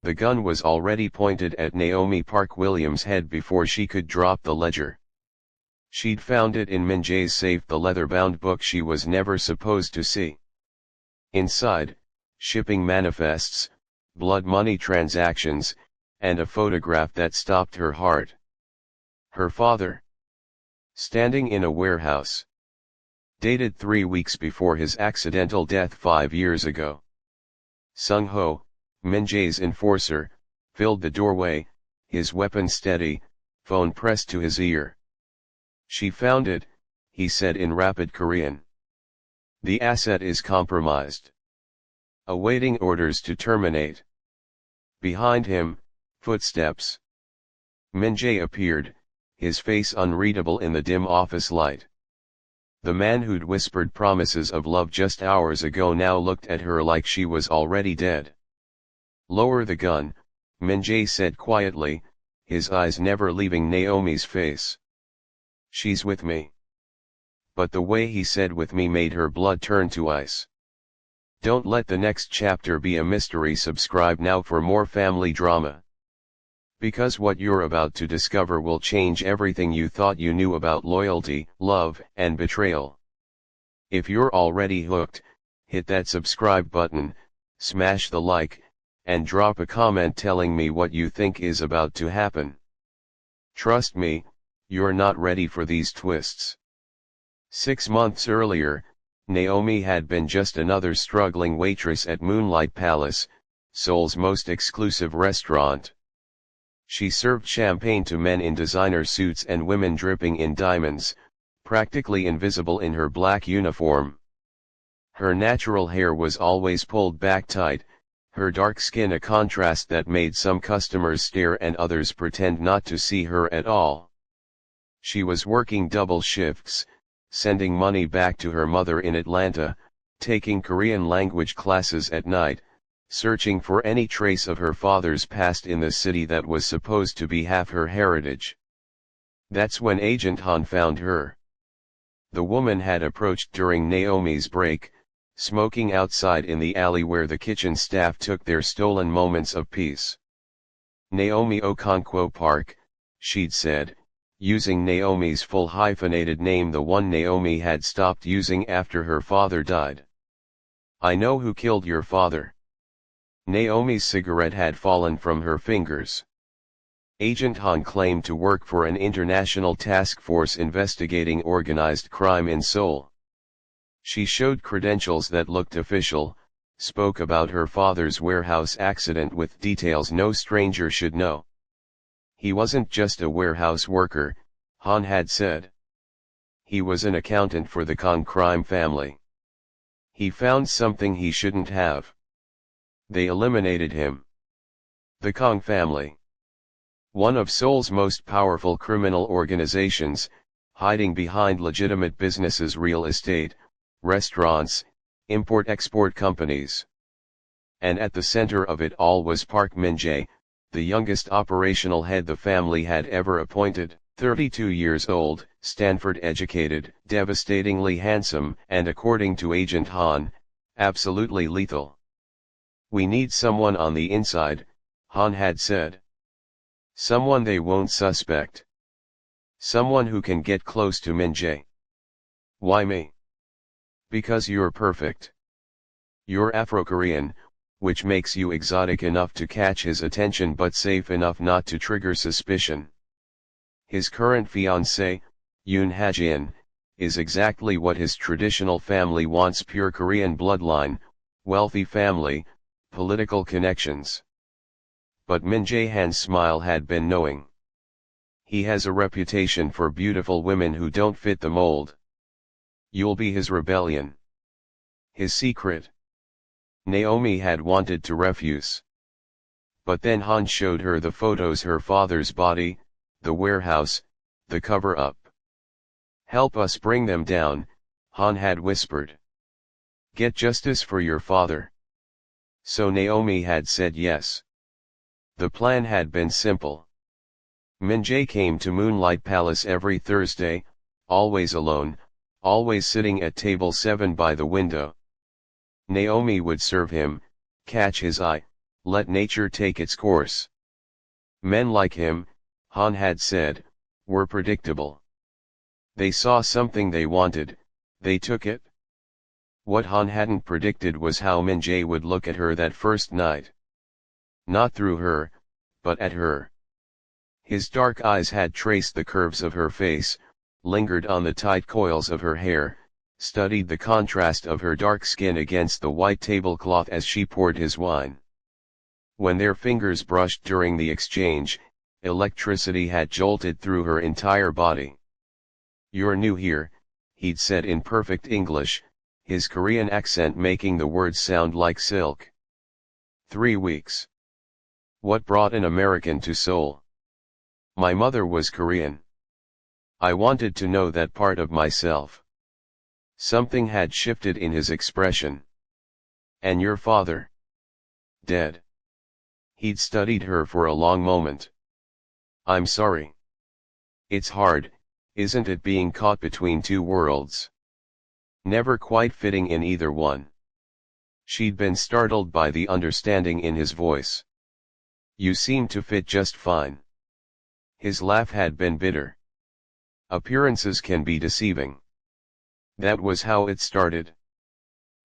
The gun was already pointed at Naomi Park Williams' head before she could drop the ledger. She'd found it in Min Jae's safe, the leather-bound book she was never supposed to see. Inside, shipping manifests, blood money transactions, and a photograph that stopped her heart. Her father, standing in a warehouse. Dated 3 weeks before his accidental death 5 years ago. Sung-ho, Min Jae's enforcer, filled the doorway, his weapon steady, phone pressed to his ear. "She found it," he said in rapid Korean. "The asset is compromised. Awaiting orders to terminate." Behind him, footsteps. Min Jae appeared, his face unreadable in the dim office light. The man who'd whispered promises of love just hours ago now looked at her like she was already dead. "Lower the gun," Min Jae said quietly, his eyes never leaving Naomi's face. "She's with me." But the way he said "with me" made her blood turn to ice. Don't let the next chapter be a mystery. Subscribe now for more family drama. Because what you're about to discover will change everything you thought you knew about loyalty, love, and betrayal. If you're already hooked, hit that subscribe button, smash the like, and drop a comment telling me what you think is about to happen. Trust me, you're not ready for these twists. 6 months earlier, Naomi had been just another struggling waitress at Moonlight Palace, Seoul's most exclusive restaurant. She served champagne to men in designer suits and women dripping in diamonds, practically invisible in her black uniform. Her natural hair was always pulled back tight, her dark skin a contrast that made some customers stare and others pretend not to see her at all. She was working double shifts, sending money back to her mother in Atlanta, taking Korean language classes at night, searching for any trace of her father's past in the city that was supposed to be half her heritage. That's when Agent Han found her. The woman had approached during Naomi's break, smoking outside in the alley where the kitchen staff took their stolen moments of peace. "Naomi Okonkwo Park," she'd said, using Naomi's full hyphenated name, the one Naomi had stopped using after her father died. "I know who killed your father." Naomi's cigarette had fallen from her fingers. Agent Han claimed to work for an international task force investigating organized crime in Seoul. She showed credentials that looked official, spoke about her father's warehouse accident with details no stranger should know. He wasn't just a warehouse worker, Han had said. He was an accountant for the Kang crime family. He found something he shouldn't have. They eliminated him. The Kang family, one of Seoul's most powerful criminal organizations, hiding behind legitimate businesses, real estate, restaurants, import-export companies. And at the center of it all was Park Min Jae, the youngest operational head the family had ever appointed. 32 years old, Stanford-educated, devastatingly handsome, and according to Agent Han, absolutely lethal. "We need someone on the inside," Han had said. "Someone they won't suspect. Someone who can get close to Min Jae." "Why me?" "Because you're perfect. You're Afro-Korean, which makes you exotic enough to catch his attention but safe enough not to trigger suspicion. His current fiancée, Yoon Ha-jin, is exactly what his traditional family wants: pure Korean bloodline, wealthy family, political connections." But Min Jae-han's smile had been knowing. He has a reputation for beautiful women who don't fit the mold. You'll be his rebellion. His secret. Naomi had wanted to refuse. But then Han showed her the photos, her father's body, the warehouse, the cover-up. "Help us bring them down," Han had whispered. "Get justice for your father." So Naomi had said yes. The plan had been simple. Min Jae came to Moonlight Palace every Thursday, always alone, always sitting at table 7 by the window. Naomi would serve him, catch his eye, Let nature take its course. Men like him, Han had said, were predictable. They saw something they wanted, they took it. What Han hadn't predicted was how Min Jae would look at her that first night. Not through her, but at her. His dark eyes had traced the curves of her face, lingered on the tight coils of her hair, studied the contrast of her dark skin against the white tablecloth as she poured his wine. When their fingers brushed during the exchange, electricity had jolted through her entire body. "You're new here," he'd said in perfect English, his Korean accent making the words sound like silk. 3 weeks. What brought an American to Seoul? My mother was Korean. I wanted to know that part of myself. Something had shifted in his expression. And your father? Dead. He'd studied her for a long moment. I'm sorry. It's hard, isn't it, being caught between two worlds? Never quite fitting in either one. She'd been startled by the understanding in his voice. You seem to fit just fine. His laugh had been bitter. Appearances can be deceiving. That was how it started.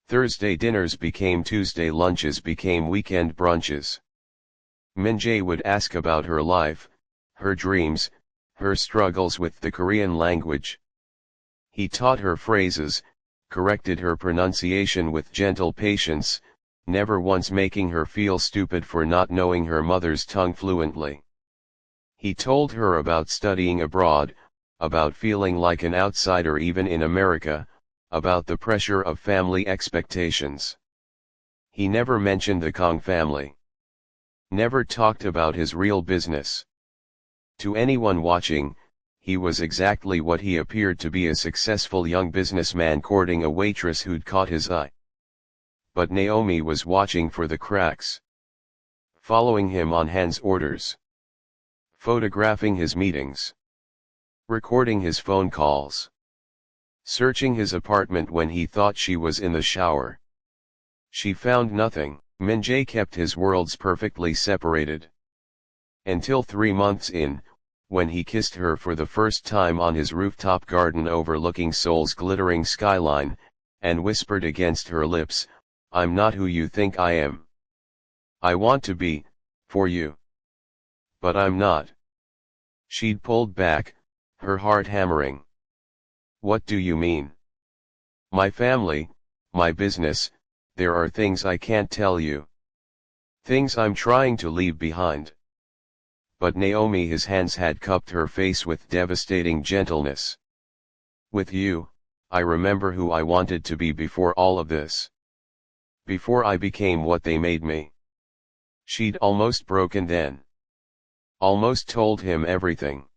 Thursday dinners became Tuesday lunches, became weekend brunches. Min Jae would ask about her life, her dreams, her struggles with the Korean language. He taught her phrases, corrected her pronunciation with gentle patience, never once making her feel stupid for not knowing her mother's tongue fluently. He told her about studying abroad, about feeling like an outsider even in America, about the pressure of family expectations. He never mentioned the Kang family. Never talked about his real business. To anyone watching, he was exactly what he appeared to be, a successful young businessman courting a waitress who'd caught his eye. But Naomi was watching for the cracks. Following him on Han's orders. Photographing his meetings. Recording his phone calls. Searching his apartment when he thought she was in the shower. She found nothing. Min Jae kept his worlds perfectly separated. Until 3 months in, when he kissed her for the first time on his rooftop garden overlooking Seoul's glittering skyline, and whispered against her lips, "I'm not who you think I am. I want to be, for you. But I'm not." She'd pulled back, her heart hammering. "What do you mean?" "My family, my business, there are things I can't tell you. Things I'm trying to leave behind." But Naomi, his hands had cupped her face with devastating gentleness. "With you, I remember who I wanted to be before all of this. Before I became what they made me." She'd almost broken then. Almost told him everything.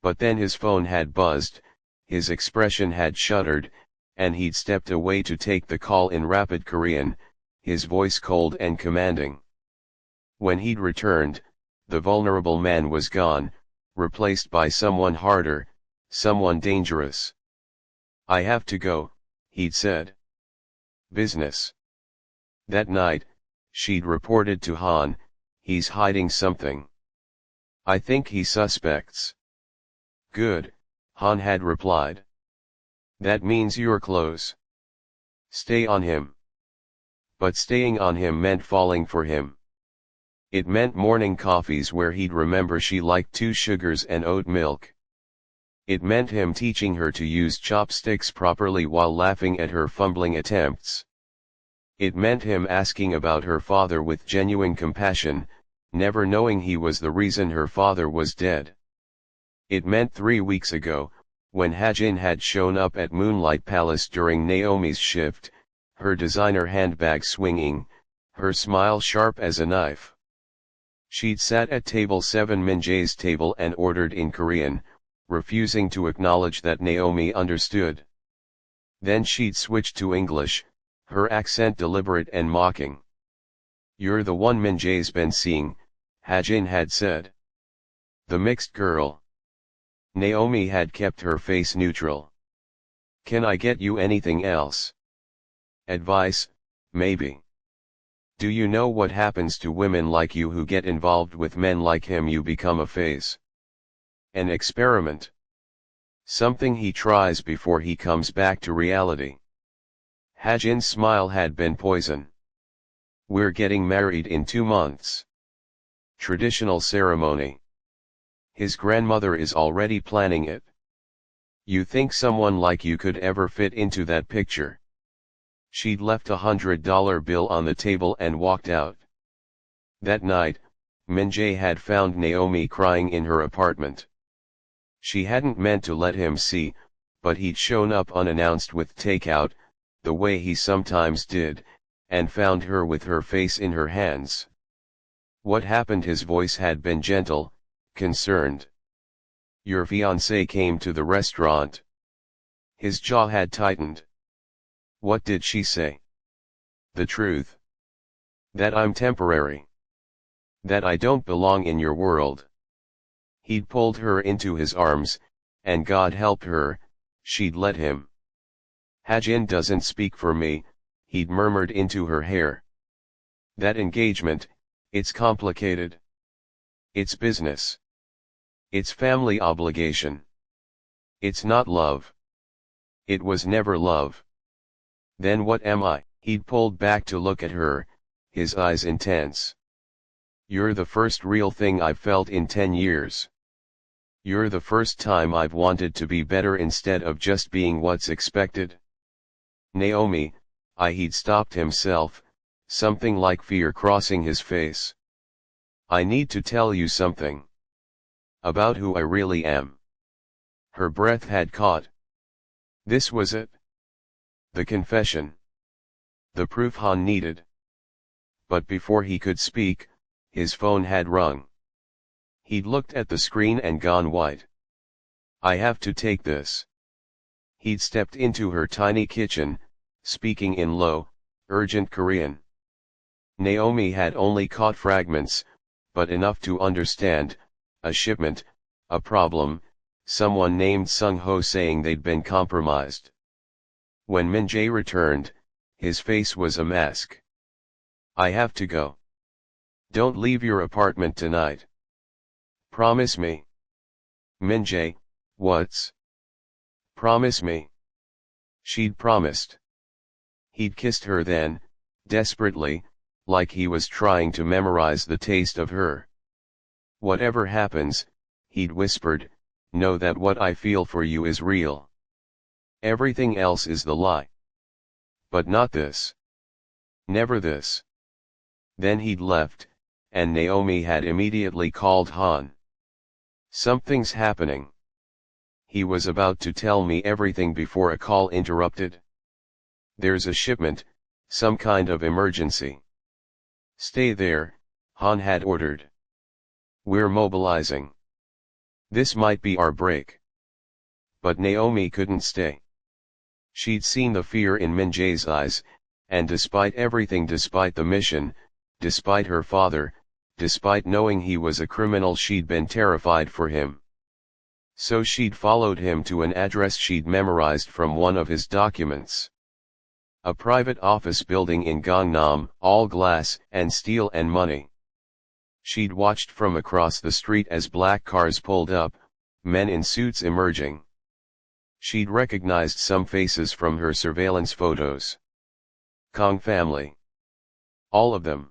But then his phone had buzzed, his expression had shuddered, and he'd stepped away to take the call in rapid Korean, his voice cold and commanding. When he'd returned, the vulnerable man was gone, replaced by someone harder, someone dangerous. "I have to go," he'd said. "Business." That night, she'd reported to Han, "He's hiding something. I think he suspects." "Good," Han had replied. "That means you're close. Stay on him." But staying on him meant falling for him. It meant morning coffees where he'd remember she liked 2 sugars and oat milk. It meant him teaching her to use chopsticks properly while laughing at her fumbling attempts. It meant him asking about her father with genuine compassion, never knowing he was the reason her father was dead. It meant 3 weeks ago, when Hajin had shown up at Moonlight Palace during Naomi's shift, her designer handbag swinging, her smile sharp as a knife. She'd sat at table 7, Min Jae's table, and ordered in Korean, refusing to acknowledge that Naomi understood. Then she'd switched to English, her accent deliberate and mocking. "You're the one Min Jae's been seeing," Hajin had said. "The mixed girl." Naomi had kept her face neutral. "Can I get you anything else?" "Advice, maybe." Do you know what happens to women like you who get involved with men like him? You become a phase. An experiment. Something he tries before he comes back to reality. Hajin's smile had been poison. We're getting married in 2 months. Traditional ceremony. His grandmother is already planning it. You think someone like you could ever fit into that picture? She'd left $100 bill on the table and walked out. That night, Min Jae had found Naomi crying in her apartment. She hadn't meant to let him see, but he'd shown up unannounced with takeout, the way he sometimes did, and found her with her face in her hands. What happened? His voice had been gentle, concerned. Your fiancée came to the restaurant. His jaw had tightened. What did she say? The truth. That I'm temporary. That I don't belong in your world. He'd pulled her into his arms, and God help her, she'd let him. Hajin doesn't speak for me, he'd murmured into her hair. That engagement, it's complicated. It's business. It's family obligation. It's not love. It was never love. Then what am I? He'd pulled back to look at her, his eyes intense. You're the first real thing I've felt in 10 years. You're the first time I've wanted to be better instead of just being what's expected. Naomi, he'd stopped himself, something like fear crossing his face. I need to tell you something. About who I really am. Her breath had caught. This was it. The confession. The proof Han needed. But before he could speak, his phone had rung. He'd looked at the screen and gone white. I have to take this. He'd stepped into her tiny kitchen, speaking in low, urgent Korean. Naomi had only caught fragments, but enough to understand, a shipment, a problem, someone named Sung Ho saying they'd been compromised. When Min Jae returned, his face was a mask. I have to go. Don't leave your apartment tonight. Promise me. Min Jae, what's? Promise me. She'd promised. He'd kissed her then, desperately, like he was trying to memorize the taste of her. Whatever happens, he'd whispered, know that what I feel for you is real. Everything else is the lie. But not this. Never this. Then he'd left, and Naomi had immediately called Han. Something's happening. He was about to tell me everything before a call interrupted. There's a shipment, some kind of emergency. Stay there, Han had ordered. We're mobilizing. This might be our break. But Naomi couldn't stay. She'd seen the fear in Min Jae's eyes, and despite everything, despite the mission, despite her father, despite knowing he was a criminal, she'd been terrified for him. So she'd followed him to an address she'd memorized from one of his documents. A private office building in Gangnam, all glass and steel and money. She'd watched from across the street as black cars pulled up, men in suits emerging. She'd recognized some faces from her surveillance photos. Kang family. All of them.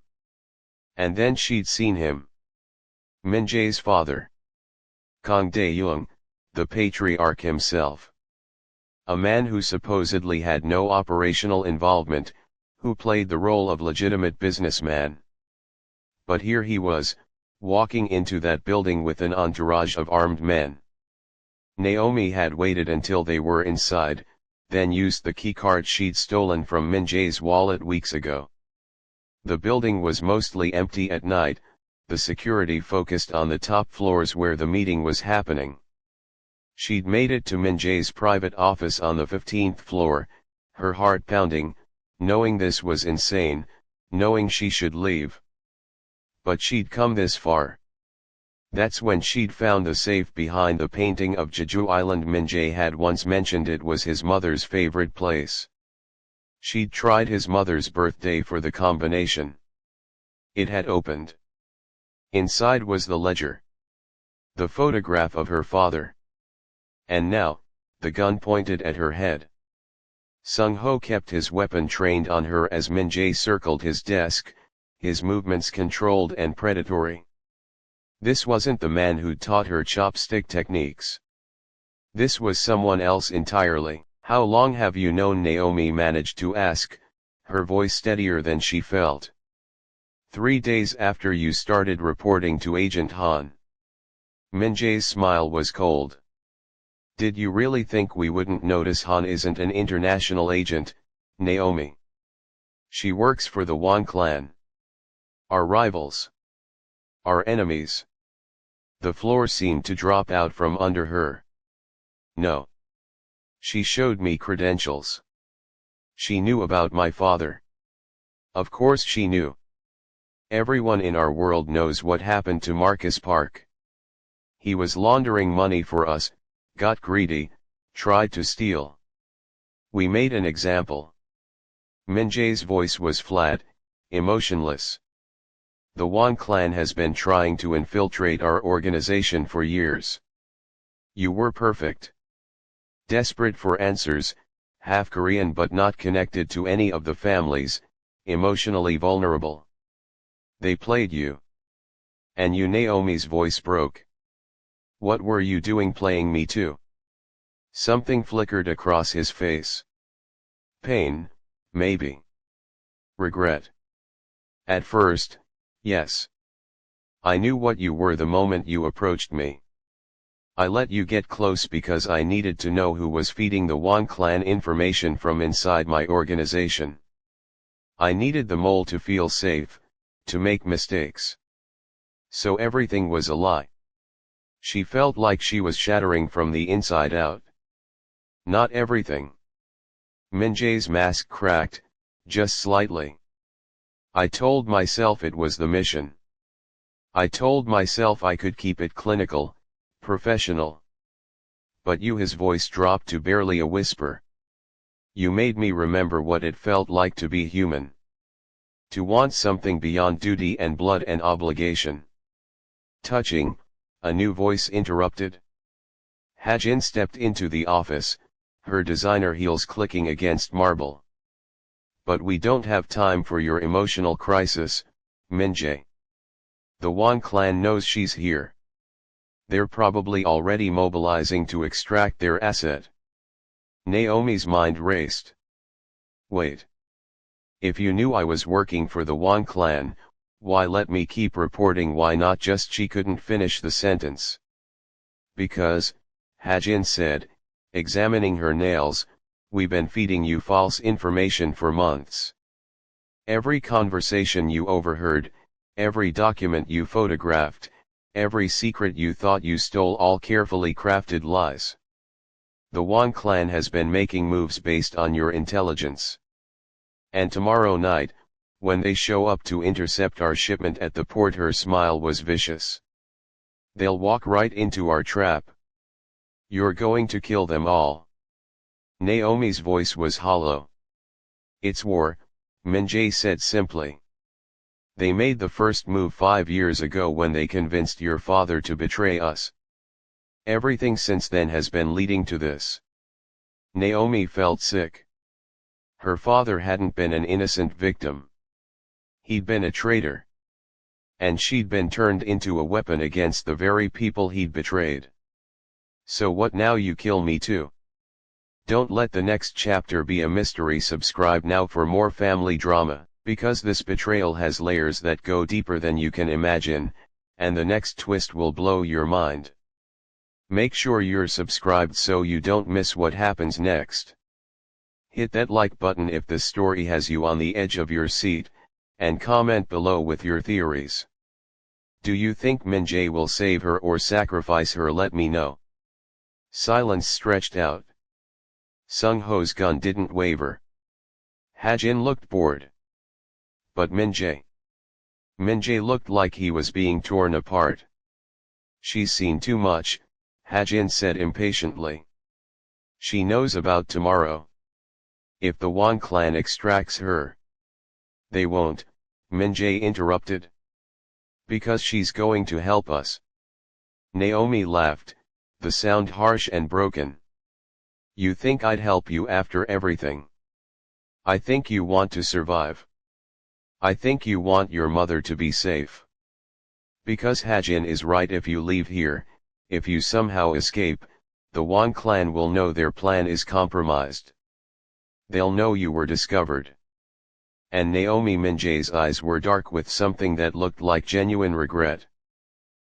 And then she'd seen him. Min Jae's father. Kang Dae-young, the patriarch himself. A man who supposedly had no operational involvement, who played the role of legitimate businessman. But here he was, walking into that building with an entourage of armed men. Naomi had waited until they were inside, then used the keycard she'd stolen from Min Jae's wallet weeks ago. The building was mostly empty at night, the security focused on the top floors where the meeting was happening. She'd made it to Min Jae's private office on the 15th floor, her heart pounding, knowing this was insane, knowing she should leave. But she'd come this far. That's when she'd found the safe behind the painting of Jeju Island. Min Jae had once mentioned it was his mother's favorite place. She'd tried his mother's birthday for the combination. It had opened. Inside was the ledger. The photograph of her father. And now, the gun pointed at her head. Sung-ho kept his weapon trained on her as Min Jae circled his desk, his movements controlled and predatory. This wasn't the man who'd taught her chopstick techniques. This was someone else entirely. "How long have you known?" Naomi managed to ask, her voice steadier than she felt. 3 days after you started reporting to Agent Han. Min Jae's smile was cold. Did you really think we wouldn't notice? Han isn't an international agent, Naomi. She works for the Wan clan. Our rivals. Our enemies. The floor seemed to drop out from under her. No. She showed me credentials. She knew about my father. Of course she knew. Everyone in our world knows what happened to Marcus Park. He was laundering money for us, got greedy, tried to steal. We made an example. Min Jae's voice was flat, emotionless. The Wan clan has been trying to infiltrate our organization for years. You were perfect. Desperate for answers, half Korean but not connected to any of the families, emotionally vulnerable. They played you. And you. Naomi's voice broke. What were you doing playing me too? Something flickered across his face. Pain, maybe. Regret. At first, yes. I knew what you were the moment you approached me. I let you get close because I needed to know who was feeding the Wan clan information from inside my organization. I needed the mole to feel safe, to make mistakes. So everything was a lie. She felt like she was shattering from the inside out. Not everything. Min Jae's mask cracked, just slightly. I told myself it was the mission. I told myself I could keep it clinical, professional. But you. His voice dropped to barely a whisper. You made me remember what it felt like to be human. To want something beyond duty and blood and obligation. Touching, a new voice interrupted. Hajin stepped into the office, her designer heels clicking against marble. But we don't have time for your emotional crisis, Min Jae. The Wan clan knows she's here. They're probably already mobilizing to extract their asset. Naomi's mind raced. Wait. If you knew I was working for the Wan clan, why let me keep reporting? Why not just? She couldn't finish the sentence. Because, Hajin said, examining her nails, we've been feeding you false information for months. Every conversation you overheard, every document you photographed, every secret you thought you stole, all carefully crafted lies. The Wan clan has been making moves based on your intelligence. And tomorrow night, when they show up to intercept our shipment at the port, her smile was vicious. They'll walk right into our trap. You're going to kill them all. Naomi's voice was hollow. It's war, Min Jae said simply. They made the first move 5 years ago when they convinced your father to betray us. Everything since then has been leading to this. Naomi felt sick. Her father hadn't been an innocent victim. He'd been a traitor. And she'd been turned into a weapon against the very people he'd betrayed. So what now? You kill me too? Don't let the next chapter be a mystery. Subscribe now for more family drama, because this betrayal has layers that go deeper than you can imagine, and the next twist will blow your mind. Make sure you're subscribed so you don't miss what happens next. Hit that like button if this story has you on the edge of your seat, and comment below with your theories. Do you think Min Jae will save her or sacrifice her? Let me know. Silence stretched out. Sung-ho's gun didn't waver. Hajin looked bored. But Min Jae? Min Jae looked like he was being torn apart. She's seen too much, Hajin said impatiently. She knows about tomorrow. If the Wan clan extracts her. They won't, Min Jae interrupted. Because she's going to help us. Naomi laughed, the sound harsh and broken. You think I'd help you after everything? I think you want to survive. I think you want your mother to be safe. Because Hajin is right, if you leave here, if you somehow escape, the Wang clan will know their plan is compromised. They'll know you were discovered. And Naomi Min Jae's eyes were dark with something that looked like genuine regret.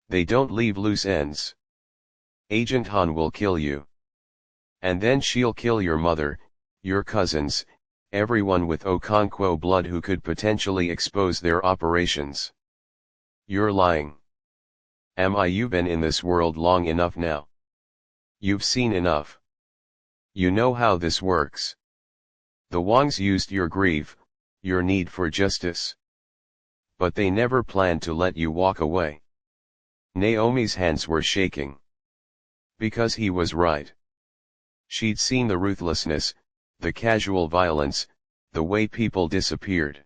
They don't leave loose ends. Agent Han will kill you. And then she'll kill your mother, your cousins, everyone with Okonkwo blood who could potentially expose their operations. You're lying. You've been in this world long enough now. You've seen enough. You know how this works. The Wangs used your grief, your need for justice. But they never planned to let you walk away. Naomi's hands were shaking. Because he was right. She'd seen the ruthlessness, the casual violence, the way people disappeared.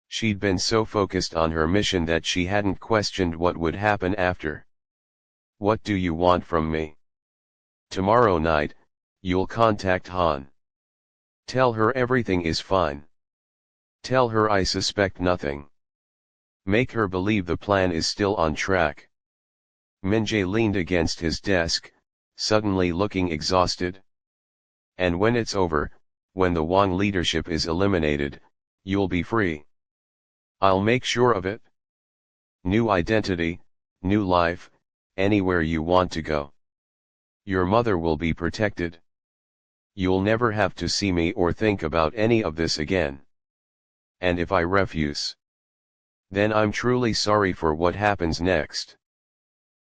She'd been so focused on her mission that she hadn't questioned what would happen after. What do you want from me? Tomorrow night, you'll contact Han. Tell her everything is fine. Tell her I suspect nothing. Make her believe the plan is still on track. Min Jae leaned against his desk, suddenly looking exhausted. And when it's over, when the Wang leadership is eliminated, you'll be free. I'll make sure of it. New identity, new life, anywhere you want to go. Your mother will be protected. You'll never have to see me or think about any of this again. And if I refuse, then I'm truly sorry for what happens next.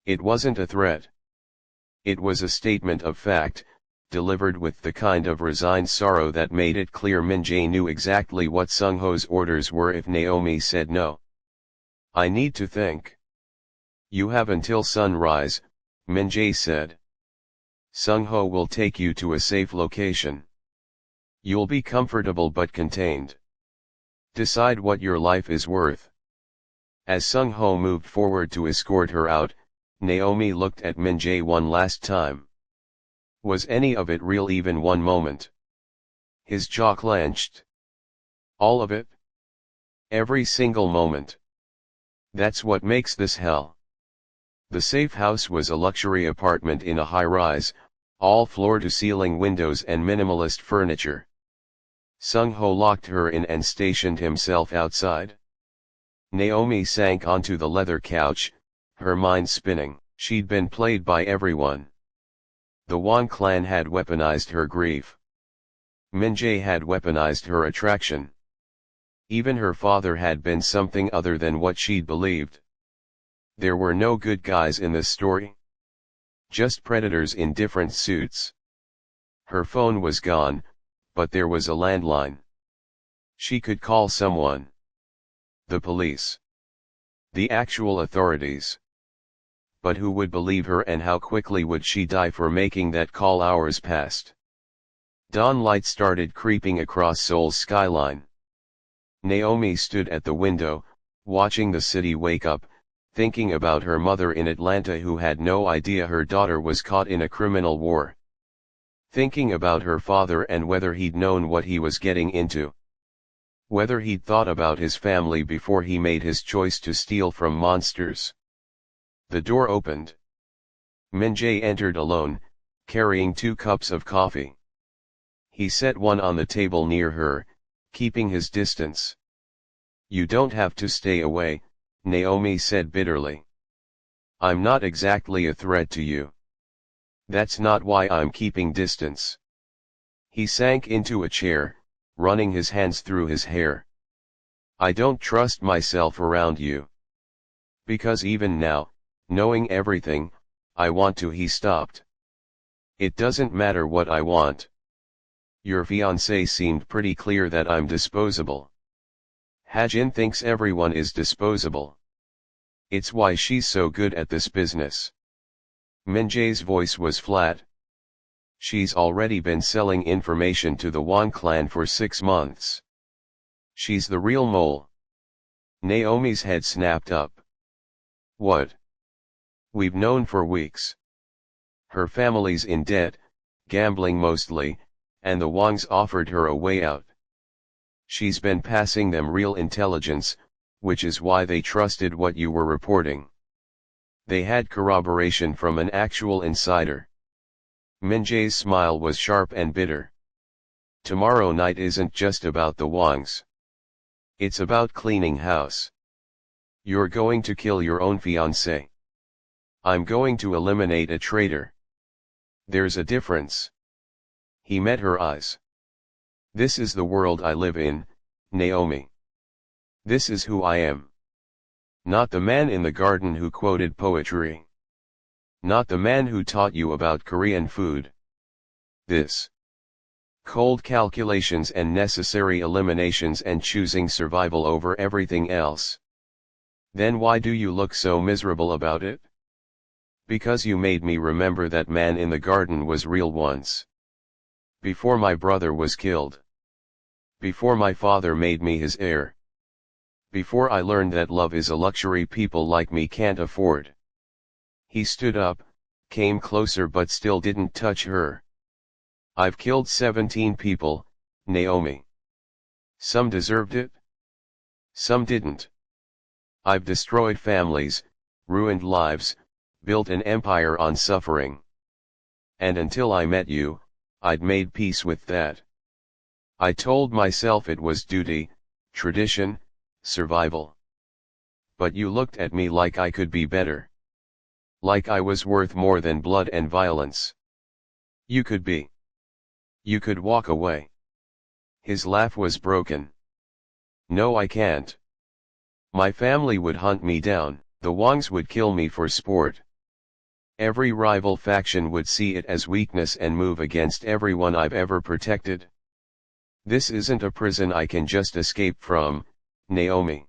It wasn't a threat. It was a statement of fact, delivered with the kind of resigned sorrow that made it clear Min Jae knew exactly what Sung Ho's orders were if Naomi said no. I need to think. You have until sunrise, Min Jae said. Sung Ho will take you to a safe location. You'll be comfortable but contained. Decide what your life is worth. As Sung Ho moved forward to escort her out, Naomi looked at Min Jae one last time. Was any of it real even one moment? His jaw clenched. All of it? Every single moment. That's what makes this hell. The safe house was a luxury apartment in a high-rise, all floor-to-ceiling windows and minimalist furniture. Sung Ho locked her in and stationed himself outside. Naomi sank onto the leather couch, her mind spinning. She'd been played by everyone. The Wang clan had weaponized her grief. Min Jae had weaponized her attraction. Even her father had been something other than what she'd believed. There were no good guys in this story. Just predators in different suits. Her phone was gone, but there was a landline. She could call someone. The police. The actual authorities. But who would believe her, and how quickly would she die for making that call? Hours passed. Dawn light started creeping across Seoul's skyline. Naomi stood at the window, watching the city wake up, thinking about her mother in Atlanta who had no idea her daughter was caught in a criminal war. Thinking about her father and whether he'd known what he was getting into. Whether he'd thought about his family before he made his choice to steal from monsters. The door opened. Min Jae entered alone, carrying 2 cups of coffee. He set one on the table near her, keeping his distance. You don't have to stay away, Naomi said bitterly. I'm not exactly a threat to you. That's not why I'm keeping distance. He sank into a chair, running his hands through his hair. I don't trust myself around you. Because even now, knowing everything, I want to. He stopped. It doesn't matter what I want. Your fiancé seemed pretty clear that I'm disposable. Hajin thinks everyone is disposable. It's why she's so good at this business. Min Jae's voice was flat. She's already been selling information to the Wang clan for 6 months. She's the real mole. Naomi's head snapped up. What? We've known for weeks. Her family's in debt, gambling mostly, and the Wangs offered her a way out. She's been passing them real intelligence, which is why they trusted what you were reporting. They had corroboration from an actual insider. Min Jae's smile was sharp and bitter. Tomorrow night isn't just about the Wangs. It's about cleaning house. You're going to kill your own fiancé. I'm going to eliminate a traitor. There's a difference. He met her eyes. This is the world I live in, Naomi. This is who I am. Not the man in the garden who quoted poetry. Not the man who taught you about Korean food. This. Cold calculations and necessary eliminations and choosing survival over everything else. Then why do you look so miserable about it? Because you made me remember that man in the garden was real once. Before my brother was killed. Before my father made me his heir. Before I learned that love is a luxury people like me can't afford. He stood up, came closer but still didn't touch her. I've killed 17 people, Naomi. Some deserved it. Some didn't. I've destroyed families, ruined lives, built an empire on suffering. And until I met you, I'd made peace with that. I told myself it was duty, tradition, survival. But you looked at me like I could be better. Like I was worth more than blood and violence. You could be. You could walk away. His laugh was broken. No, I can't. My family would hunt me down, the Wangs would kill me for sport. Every rival faction would see it as weakness and move against everyone I've ever protected. This isn't a prison I can just escape from, Naomi.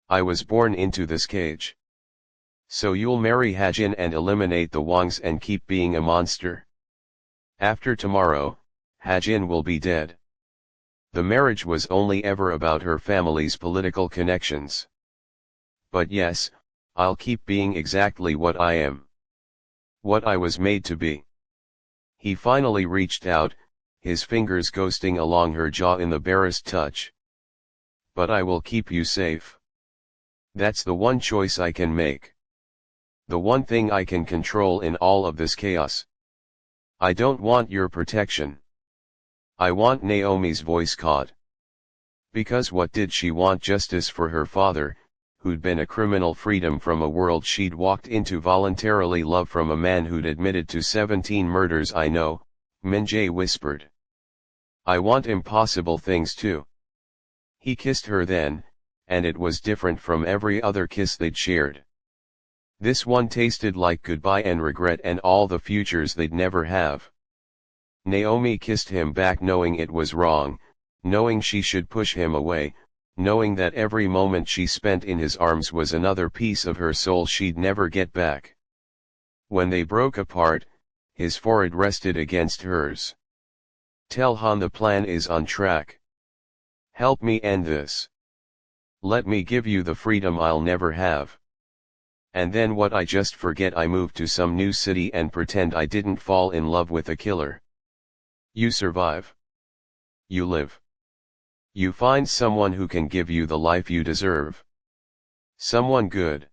I was born into this cage. So you'll marry Hajin and eliminate the Wangs and keep being a monster? After tomorrow, Hajin will be dead. The marriage was only ever about her family's political connections. But yes, I'll keep being exactly what I am. What I was made to be. He finally reached out, his fingers ghosting along her jaw in the barest touch. But I will keep you safe. That's the one choice I can make. The one thing I can control in all of this chaos. I don't want your protection. I want Naomi's voice caught. Because what did she want? Justice for her father, who'd been a criminal, freedom from a world she'd walked into, voluntarily, love from a man who'd admitted to 17 murders. I know, Min Jae whispered. I want impossible things too. He kissed her then, and it was different from every other kiss they'd shared. This one tasted like goodbye and regret and all the futures they'd never have. Naomi kissed him back, knowing it was wrong, knowing she should push him away, knowing that every moment she spent in his arms was another piece of her soul she'd never get back. When they broke apart, his forehead rested against hers. Tell Han the plan is on track. Help me end this. Let me give you the freedom I'll never have. And then what? I just forget I moved to some new city and pretend I didn't fall in love with a killer. You survive. You live. You find someone who can give you the life you deserve. Someone good.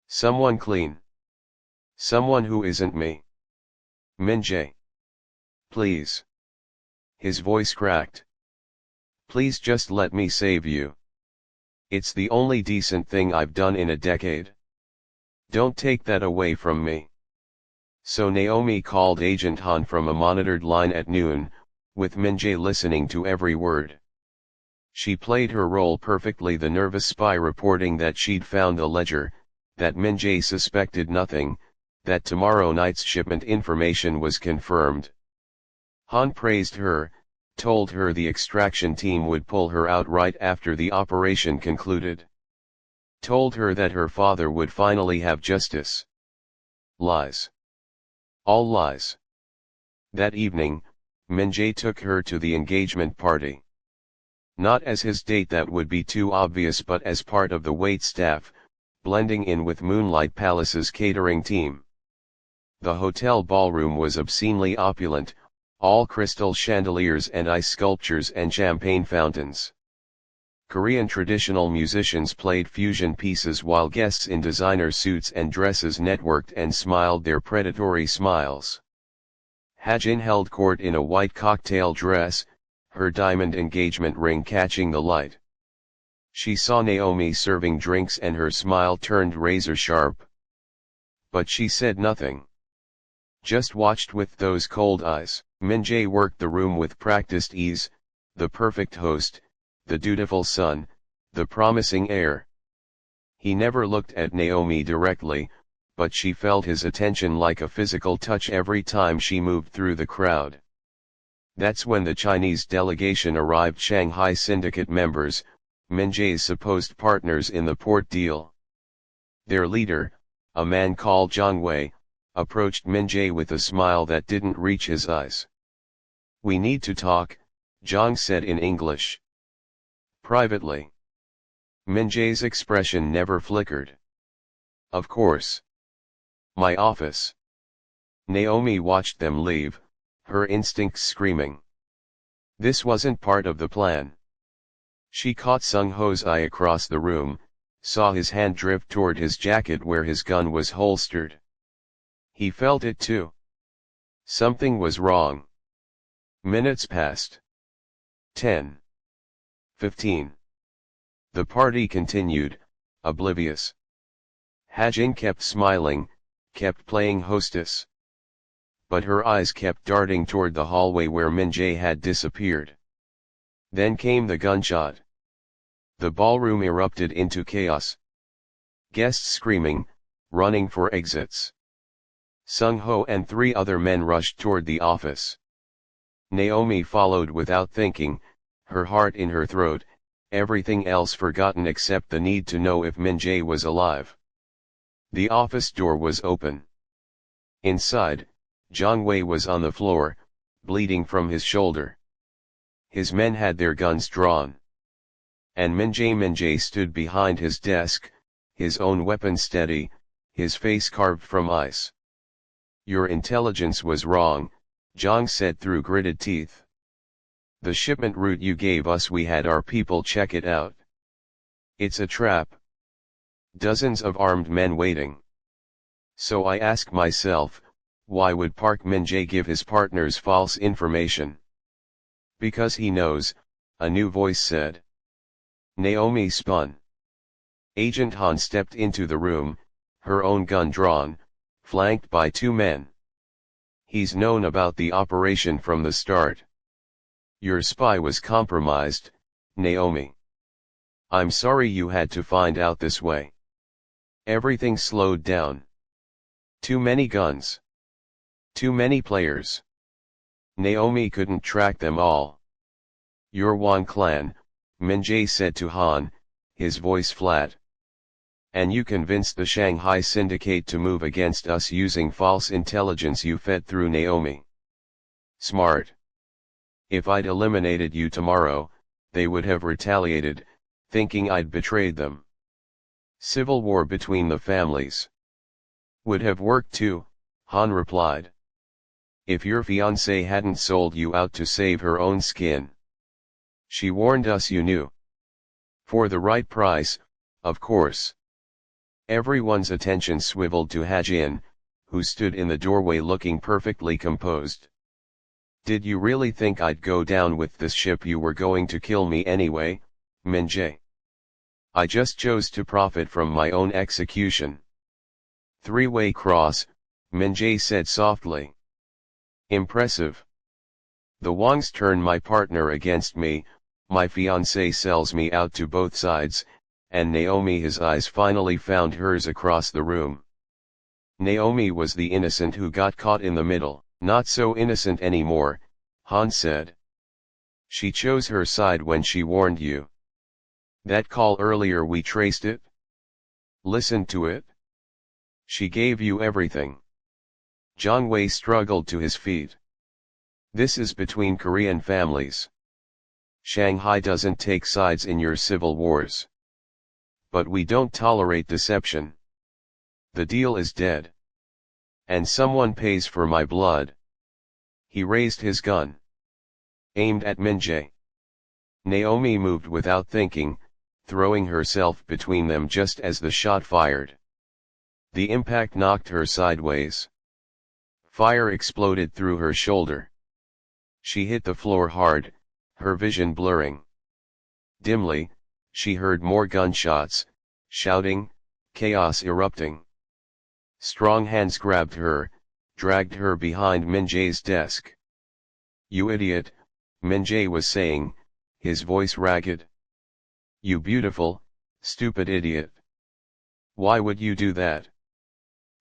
Someone clean. Someone who isn't me. Min Jae. Please. His voice cracked. Please just let me save you. It's the only decent thing I've done in a decade. Don't take that away from me. So Naomi called Agent Han from a monitored line at noon, with Min Jae listening to every word. She played her role perfectly, the nervous spy reporting that she'd found the ledger, that Min Jae suspected nothing, that tomorrow night's shipment information was confirmed. Han praised her, told her the extraction team would pull her out right after the operation concluded. Told her that her father would finally have justice. Lies. All lies. That evening, Min Jae took her to the engagement party. Not as his date, that would be too obvious, but as part of the wait staff, blending in with Moonlight Palace's catering team. The hotel ballroom was obscenely opulent, all crystal chandeliers and ice sculptures and champagne fountains. Korean traditional musicians played fusion pieces while guests in designer suits and dresses networked and smiled their predatory smiles. Hajin held court in a white cocktail dress, her diamond engagement ring catching the light. She saw Naomi serving drinks and her smile turned razor sharp. But she said nothing. Just watched with those cold eyes. Min Jae worked the room with practiced ease, the perfect host, the dutiful son, the promising heir. He never looked at Naomi directly, but she felt his attention like a physical touch every time she moved through the crowd. That's when the Chinese delegation arrived. Shanghai syndicate members, Min Jae's supposed partners in the port deal. Their leader, a man called Jiang Wei, approached Min Jae with a smile that didn't reach his eyes. "We need to talk," Jiang said in English. "Privately." Min Jae's expression never flickered. "Of course. My office." Naomi watched them leave, her instincts screaming. This wasn't part of the plan. She caught Sung Ho's eye across the room, saw his hand drift toward his jacket where his gun was holstered. He felt it too. Something was wrong. Minutes passed. 10. 15. The party continued, oblivious. Hajin kept smiling, kept playing hostess. But her eyes kept darting toward the hallway where Min Jae had disappeared. Then came the gunshot. The ballroom erupted into chaos. Guests screaming, running for exits. Sung Ho and 3 other men rushed toward the office. Naomi followed without thinking, her heart in her throat, everything else forgotten except the need to know if Min Jae was alive. The office door was open. Inside, Jiang Wei was on the floor, bleeding from his shoulder. His men had their guns drawn. And Min Jae stood behind his desk, his own weapon steady, his face carved from ice. "Your intelligence was wrong," Jiang said through gritted teeth. "The shipment route you gave us, we had our people check it out. It's a trap. Dozens of armed men waiting. So I ask myself, why would Park Min Jae give his partners false information?" "Because he knows," a new voice said. Naomi spun. Agent Han stepped into the room, her own gun drawn, flanked by 2 men. "He's known about the operation from the start. Your spy was compromised, Naomi. I'm sorry you had to find out this way." Everything slowed down. Too many guns. Too many players. Naomi couldn't track them all. "Your Wan clan," Min Jae said to Han, his voice flat. "And you convinced the Shanghai syndicate to move against us using false intelligence you fed through Naomi. Smart. If I'd eliminated you tomorrow, they would have retaliated, thinking I'd betrayed them. Civil war between the families. Would have worked too," Han replied. "If your fiancée hadn't sold you out to save her own skin. She warned us you knew. For the right price, of course." Everyone's attention swiveled to Hajin, who stood in the doorway looking perfectly composed. "Did you really think I'd go down with this ship? You were going to kill me anyway, Min Jae. I just chose to profit from my own execution." "Three-way cross," Min Jae said softly. "Impressive. The Wangs turn my partner against me, my fiancé sells me out to both sides," and Naomi, his eyes finally found hers across the room. Naomi was the innocent who got caught in the middle. "Not so innocent anymore," Han said. "She chose her side when she warned you. That call earlier, we traced it. Listened to it. She gave you everything." Jiang Wei struggled to his feet. "This is between Korean families. Shanghai doesn't take sides in your civil wars. But we don't tolerate deception. The deal is dead. And someone pays for my blood. He raised his gun, aimed at Min Jae. Naomi moved without thinking, throwing herself between them just as the shot fired. The impact knocked her sideways. Fire exploded through her shoulder. She hit the floor hard, her vision blurring. Dimly, she heard more gunshots, shouting, chaos erupting. Strong hands grabbed her, dragged her behind Min Jae's desk. "You idiot," Min Jae was saying, his voice ragged. "You beautiful, stupid idiot. Why would you do that?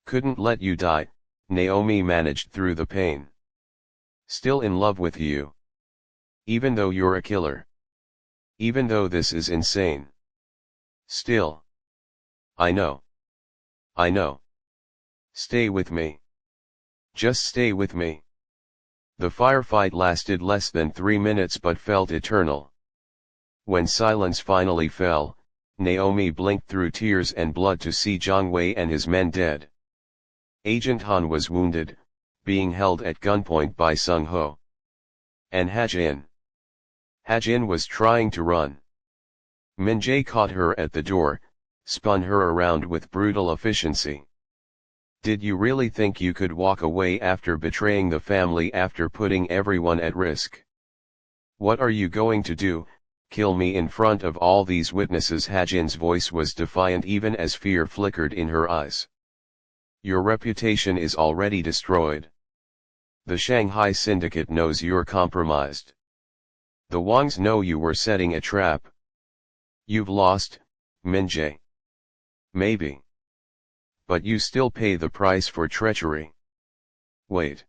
Couldn't let you die," Naomi managed through the pain. "Still in love with you. Even though you're a killer. Even though this is insane. Still. I know. I know. Stay with me. Just stay with me." The firefight lasted less than 3 minutes but felt eternal. When silence finally fell, Naomi blinked through tears and blood to see Jiang Wei and his men dead. Agent Han was wounded, being held at gunpoint by Sung Ho. And Ha-jin. Ha-jin was trying to run. Min Jae caught her at the door, spun her around with brutal efficiency. "Did you really think you could walk away after betraying the family, after putting everyone at risk? What are you going to do, kill me in front of all these witnesses?" Ha-jin's voice was defiant even as fear flickered in her eyes. "Your reputation is already destroyed. The Shanghai syndicate knows you're compromised. The Wangs know you were setting a trap. You've lost, Min Jae. Maybe. But you still pay the price for treachery." "Wait."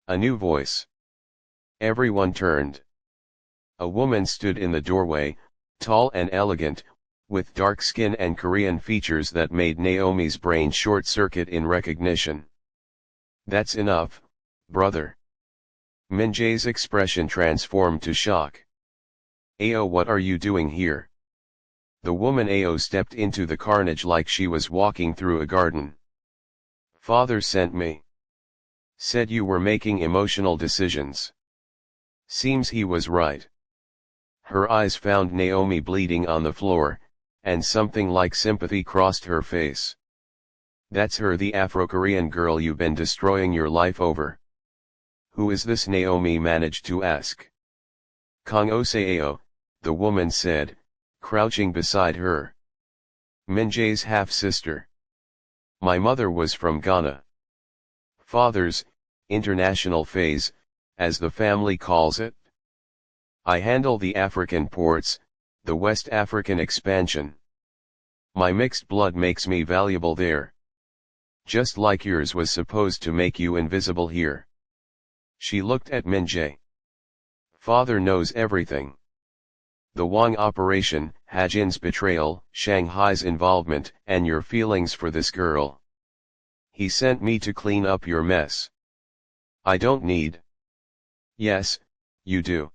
A new voice. Everyone turned. A woman stood in the doorway, tall and elegant, with dark skin and Korean features that made Naomi's brain short-circuit in recognition. "That's enough, brother." Min Jae's expression transformed to shock. "Ao, what are you doing here?" The woman Ao stepped into the carnage like she was walking through a garden. "Father sent me. Said you were making emotional decisions." Seems he was right. Her eyes found Naomi bleeding on the floor, and something like sympathy crossed her face. "That's her, the Afro-Korean girl you've been destroying your life over." "Who is this?" Naomi managed to ask. "Kang Oseo," the woman said, crouching beside her. "Min Jae's half-sister. My mother was from Ghana. Father's international phase, as the family calls it. I handle the African ports, the West African expansion. My mixed blood makes me valuable there. Just like yours was supposed to make you invisible here." She looked at Min Jae. "Father knows everything. The Wang operation, Ha-jin's betrayal, Shanghai's involvement, and your feelings for this girl. He sent me to clean up your mess. I don't need." "Yes, you do."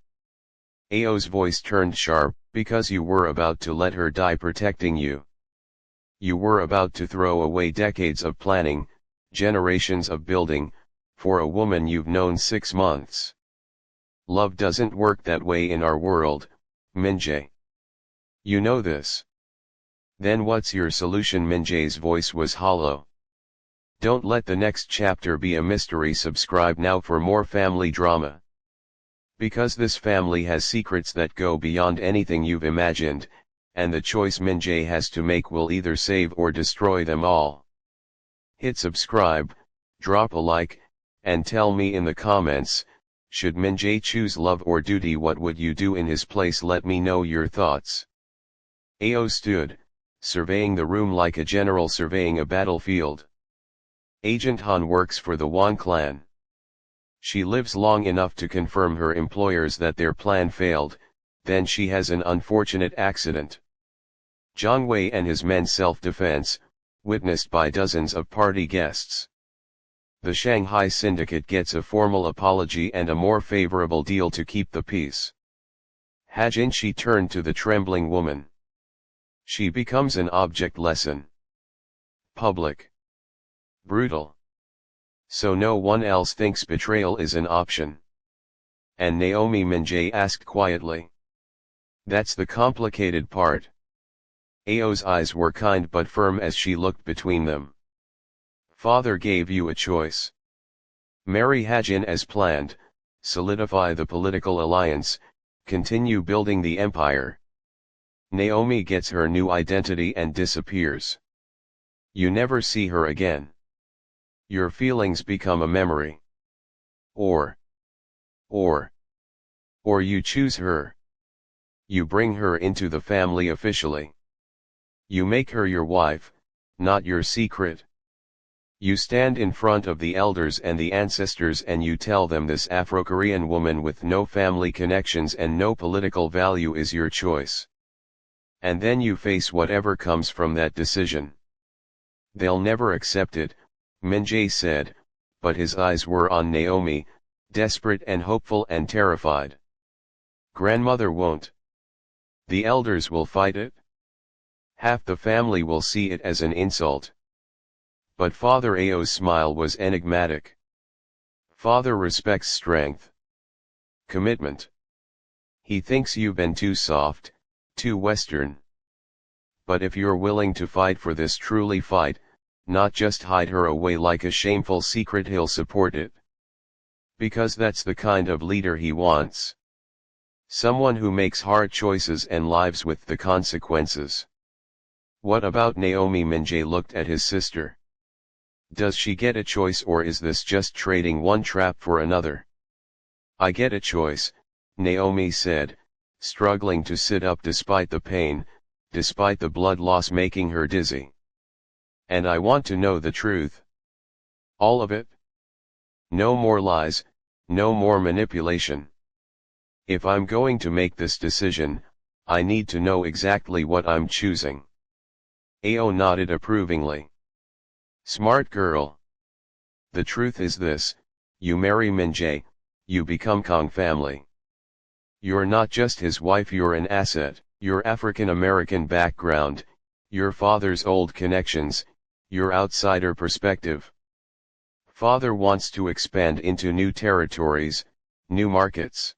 Ao's voice turned sharp, "because you were about to let her die protecting you. You were about to throw away decades of planning, generations of building, for a woman you've known 6 months. Love doesn't work that way in our world, Min Jae. You know this. Then what's your solution?" Min Jae's voice was hollow. Don't let the next chapter be a mystery. Subscribe now for more family drama. Because this family has secrets that go beyond anything you've imagined, and the choice Min Jae has to make will either save or destroy them all. Hit subscribe, drop a like, and tell me in the comments, should Min Jae choose love or duty? What would you do in his place? Let me know your thoughts. Ao stood, surveying the room like a general surveying a battlefield. Agent Han works for the Wang clan. She lives long enough to confirm her employers that their plan failed, then she has an unfortunate accident. Jiang Wei and his men self-defense, witnessed by dozens of party guests. The Shanghai syndicate gets a formal apology and a more favorable deal to keep the peace. Hajin, she turned to the trembling woman. She becomes an object lesson. Public. Brutal. So no one else thinks betrayal is an option. And Naomi, Min Jae asked quietly. That's the complicated part. Ao's eyes were kind but firm as she looked between them. Father gave you a choice. Marry Hajin as planned, solidify the political alliance, continue building the empire. Naomi gets her new identity and disappears. You never see her again. Your feelings become a memory. Or you choose her. You bring her into the family officially. You make her your wife, not your secret. You stand in front of the elders and the ancestors and you tell them this Afro-Korean woman with no family connections and no political value is your choice. And then you face whatever comes from that decision. They'll never accept it, Min Jae said, but his eyes were on Naomi, desperate and hopeful and terrified. Grandmother won't. The elders will fight it. Half the family will see it as an insult. But Father Ao's smile was enigmatic. Father respects strength. Commitment. He thinks you've been too soft, too Western. But if you're willing to fight for this, truly fight, not just hide her away like a shameful secret, he'll support it. Because that's the kind of leader he wants. Someone who makes hard choices and lives with the consequences. What about Naomi? Min Jae looked at his sister. Does she get a choice or is this just trading one trap for another? I get a choice, Naomi said, struggling to sit up despite the pain, despite the blood loss making her dizzy. And I want to know the truth. All of it. No more lies, no more manipulation. If I'm going to make this decision, I need to know exactly what I'm choosing. Ao nodded approvingly. Smart girl. The truth is this, you marry Min Jae, you become Kang family. You're not just his wife, you're an asset, your African American background, your father's old connections, your outsider perspective. Father wants to expand into new territories, new markets.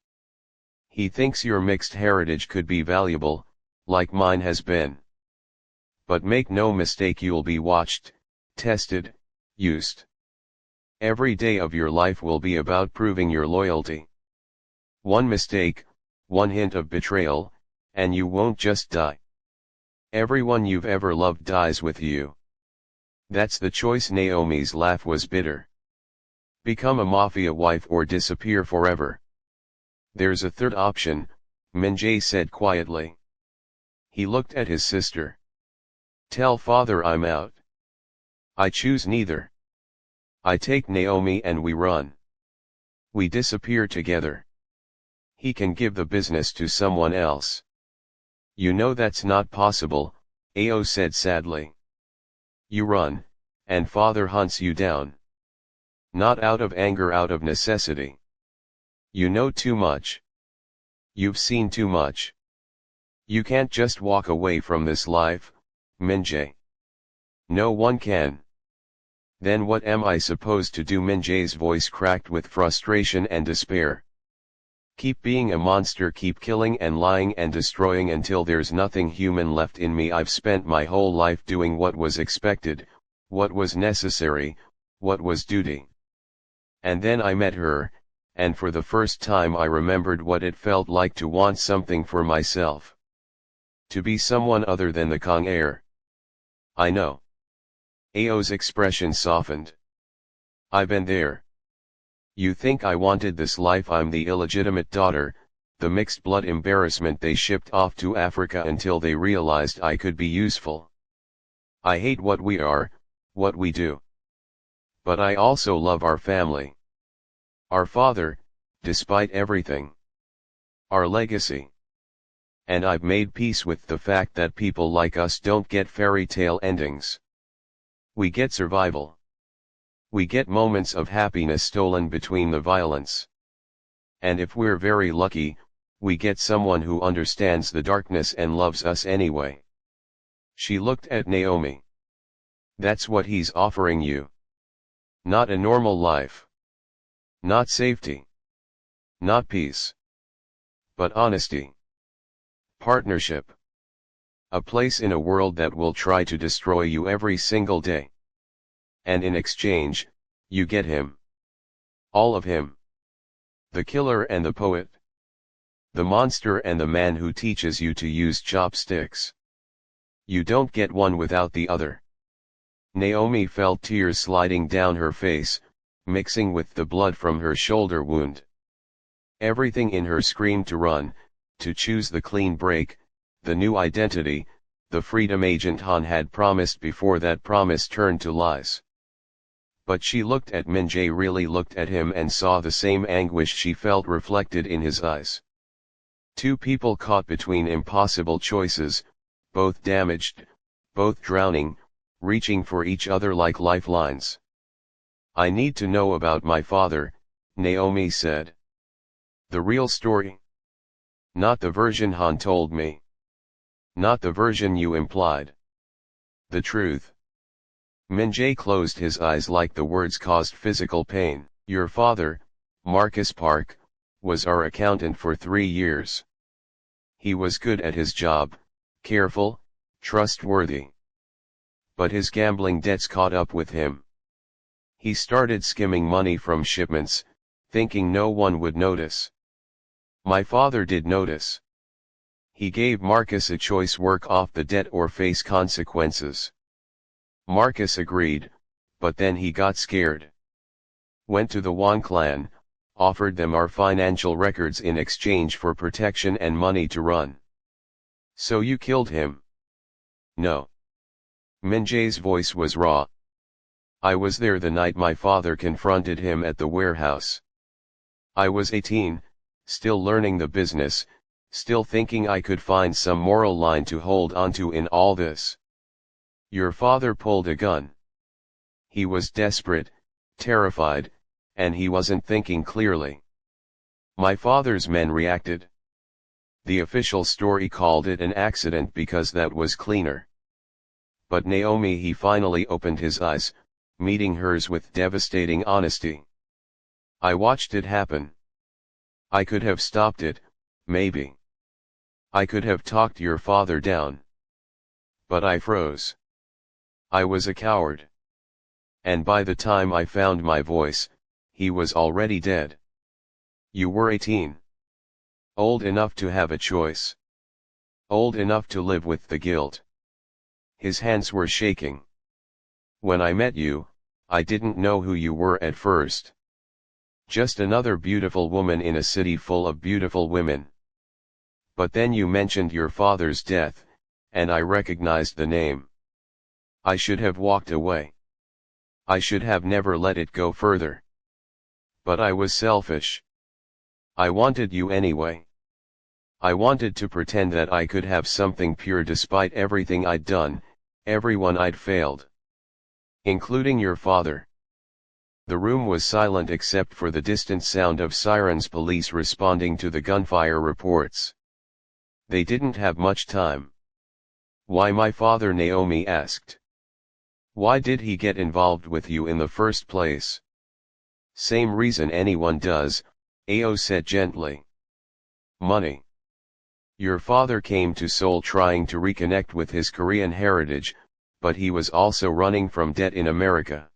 He thinks your mixed heritage could be valuable, like mine has been. But make no mistake, you'll be watched, tested, used. Every day of your life will be about proving your loyalty. One mistake, one hint of betrayal, and you won't just die. Everyone you've ever loved dies with you. That's the choice. Naomi's laugh was bitter. Become a mafia wife or disappear forever. There's a third option, Min Jae said quietly. He looked at his sister. Tell father I'm out. I choose neither. I take Naomi and we run. We disappear together. He can give the business to someone else. You know that's not possible, Ao said sadly. You run, and father hunts you down. Not out of anger, out of necessity. You know too much. You've seen too much. You can't just walk away from this life, Min Jae. No one can. Then what am I supposed to do? Min Jae's voice cracked with frustration and despair. Keep being a monster, keep killing and lying and destroying until there's nothing human left in me. I've spent my whole life doing what was expected, what was necessary, what was duty. And then I met her, and for the first time I remembered what it felt like to want something for myself. To be someone other than the Kang heir. I know. Ao's expression softened. I've been there. You think I wanted this life? I'm the illegitimate daughter, the mixed blood embarrassment they shipped off to Africa until they realized I could be useful. I hate what we are, what we do. But I also love our family. Our father, despite everything. Our legacy. And I've made peace with the fact that people like us don't get fairy tale endings. We get survival. We get moments of happiness stolen between the violence. And if we're very lucky, we get someone who understands the darkness and loves us anyway. She looked at Naomi. That's what he's offering you. Not a normal life. Not safety. Not peace. But honesty. Partnership. A place in a world that will try to destroy you every single day. And in exchange, you get him. All of him. The killer and the poet. The monster and the man who teaches you to use chopsticks. You don't get one without the other. Naomi felt tears sliding down her face, mixing with the blood from her shoulder wound. Everything in her screamed to run, to choose the clean break, the new identity, the freedom Agent Han had promised before that promise turned to lies. But she looked at Min Jae, really looked at him, and saw the same anguish she felt reflected in his eyes. Two people caught between impossible choices, both damaged, both drowning, reaching for each other like lifelines. I need to know about my father, Naomi said. The real story. Not the version Han told me. Not the version you implied. The truth. Min Jae closed his eyes like the words caused physical pain. Your father, Marcus Park, was our accountant for 3 years. He was good at his job, careful, trustworthy. But his gambling debts caught up with him. He started skimming money from shipments, thinking no one would notice. My father did notice. He gave Marcus a choice: work off the debt or face consequences. Marcus agreed, but then he got scared. Went to the Wang clan, offered them our financial records in exchange for protection and money to run. So you killed him? No. Min Jae's voice was raw. I was there the night my father confronted him at the warehouse. I was 18, still learning the business, still thinking I could find some moral line to hold onto in all this. Your father pulled a gun. He was desperate, terrified, and he wasn't thinking clearly. My father's men reacted. The official story called it an accident because that was cleaner. But Naomi, he finally opened his eyes, meeting hers with devastating honesty. I watched it happen. I could have stopped it, maybe. I could have talked your father down. But I froze. I was a coward. And by the time I found my voice, he was already dead. You were 18. Old enough to have a choice. Old enough to live with the guilt. His hands were shaking. When I met you, I didn't know who you were at first. Just another beautiful woman in a city full of beautiful women. But then you mentioned your father's death, and I recognized the name. I should have walked away. I should have never let it go further. But I was selfish. I wanted you anyway. I wanted to pretend that I could have something pure despite everything I'd done, everyone I'd failed. Including your father. The room was silent except for the distant sound of sirens, police responding to the gunfire reports. They didn't have much time. Why my father? Naomi asked. Why did he get involved with you in the first place? Same reason anyone does, Ao said gently. Money. Your father came to Seoul trying to reconnect with his Korean heritage, but he was also running from debt in America.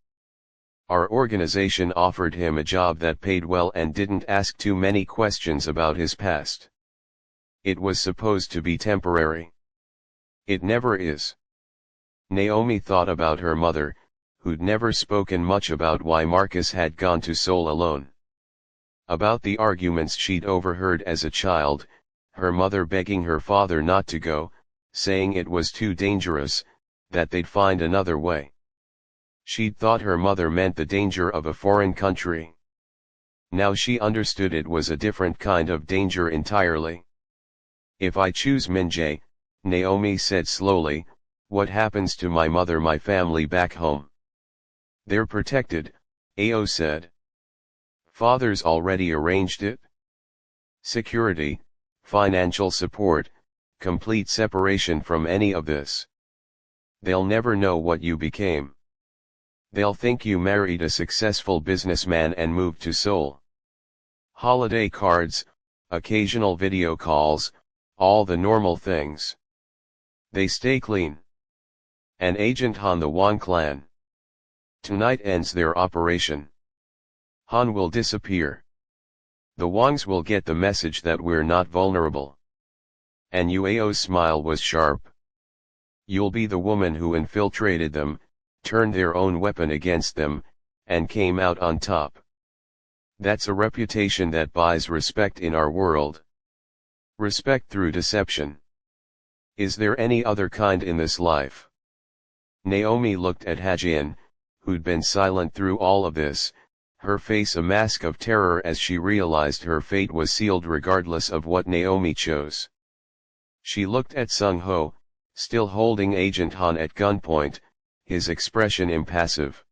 Our organization offered him a job that paid well and didn't ask too many questions about his past. It was supposed to be temporary. It never is. Naomi thought about her mother, who'd never spoken much about why Marcus had gone to Seoul alone. About the arguments she'd overheard as a child, her mother begging her father not to go, saying it was too dangerous, that they'd find another way. She'd thought her mother meant the danger of a foreign country. Now she understood it was a different kind of danger entirely. If I choose Min Jae, Naomi said slowly, what happens to my mother, my family back home? They're protected, Ao said. Father's already arranged it. Security, financial support, complete separation from any of this. They'll never know what you became. They'll think you married a successful businessman and moved to Seoul. Holiday cards, occasional video calls, all the normal things. They stay clean. An agent Han the Wang clan. Tonight ends their operation. Han will disappear. The Wangs will get the message that we're not vulnerable. And Yueo's smile was sharp. You'll be the woman who infiltrated them, turned their own weapon against them, and came out on top. That's a reputation that buys respect in our world. Respect through deception. Is there any other kind in this life? Naomi looked at Hajin, who'd been silent through all of this, her face a mask of terror as she realized her fate was sealed regardless of what Naomi chose. She looked at Sung Ho, still holding Agent Han at gunpoint, his expression impassive.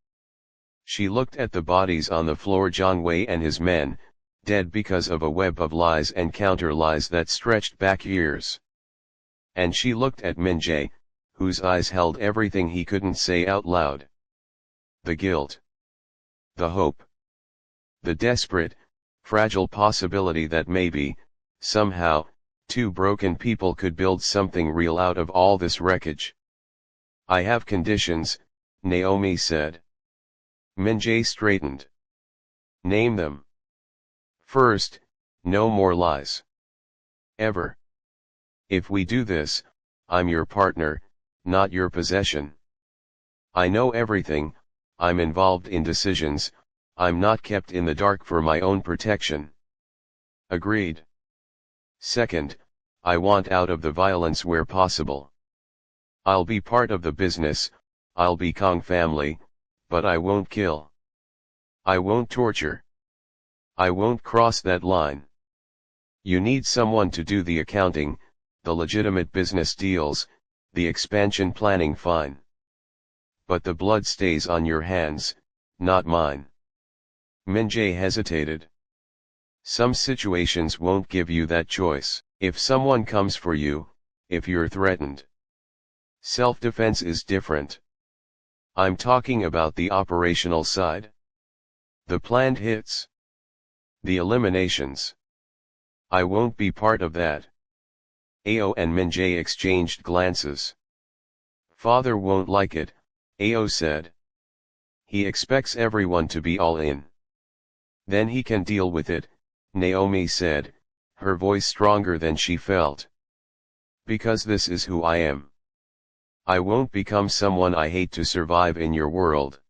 She looked at the bodies on the floor, Jiang Wei and his men, dead because of a web of lies and counter-lies that stretched back years. And she looked at Min Jae, whose eyes held everything he couldn't say out loud. The guilt. The hope. The desperate, fragile possibility that maybe, somehow, two broken people could build something real out of all this wreckage. I have conditions, Naomi said. Min Jae straightened. Name them. First, no more lies. Ever. If we do this, I'm your partner, not your possession. I know everything, I'm involved in decisions, I'm not kept in the dark for my own protection. Agreed. Second, I want out of the violence where possible. I'll be part of the business, I'll be Kang family, but I won't kill. I won't torture. I won't cross that line. You need someone to do the accounting, the legitimate business deals, the expansion planning, fine. But the blood stays on your hands, not mine. Min Jae hesitated. Some situations won't give you that choice. If someone comes for you, if you're threatened. Self-defense is different. I'm talking about the operational side. The planned hits. The eliminations. I won't be part of that. Ao and Min Jae exchanged glances. Father won't like it, Ao said. He expects everyone to be all in. Then he can deal with it, Naomi said, her voice stronger than she felt. Because this is who I am. I won't become someone I hate to survive in your world.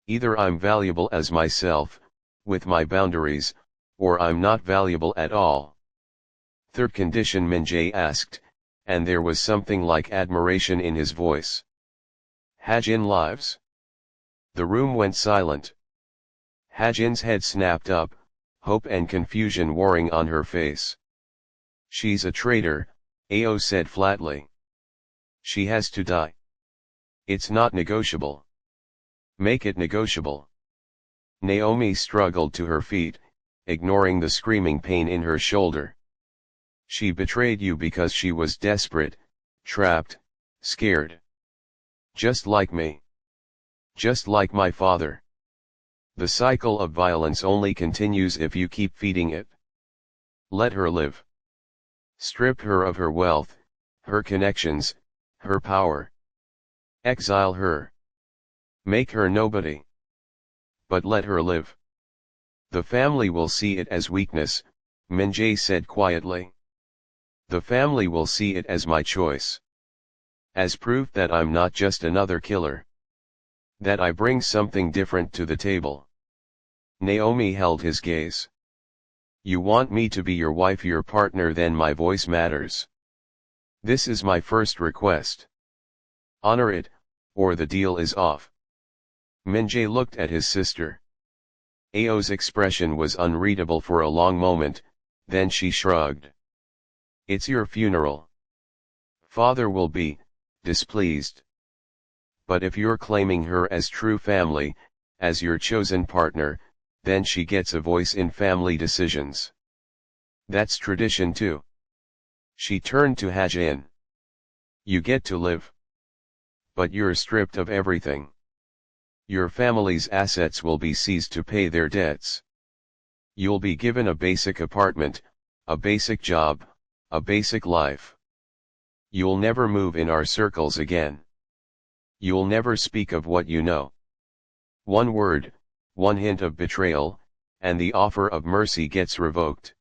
Either I'm valuable as myself, with my boundaries, or I'm not valuable at all. Third condition, Min Jae asked, and there was something like admiration in his voice. Hajin lives? The room went silent. Hajin's head snapped up, hope and confusion warring on her face. She's a traitor, Ao said flatly. She has to die. It's not negotiable. Make it negotiable. Naomi struggled to her feet, ignoring the screaming pain in her shoulder. She betrayed you because she was desperate, trapped, scared. Just like me. Just like my father. The cycle of violence only continues if you keep feeding it. Let her live. Strip her of her wealth, her connections, her power. Exile her. Make her nobody. But let her live. The family will see it as weakness, Min Jae said quietly. The family will see it as my choice. As proof that I'm not just another killer. That I bring something different to the table. Naomi held his gaze. You want me to be your wife, your partner, then my voice matters. This is my first request. Honor it, or the deal is off. Min Jae looked at his sister. Ao's expression was unreadable for a long moment, then she shrugged. It's your funeral. Father will be displeased. But if you're claiming her as true family, as your chosen partner, then she gets a voice in family decisions. That's tradition too. She turned to Hajin. You get to live. But you're stripped of everything. Your family's assets will be seized to pay their debts. You'll be given a basic apartment, a basic job, a basic life. You'll never move in our circles again. You'll never speak of what you know. One word, one hint of betrayal, and the offer of mercy gets revoked.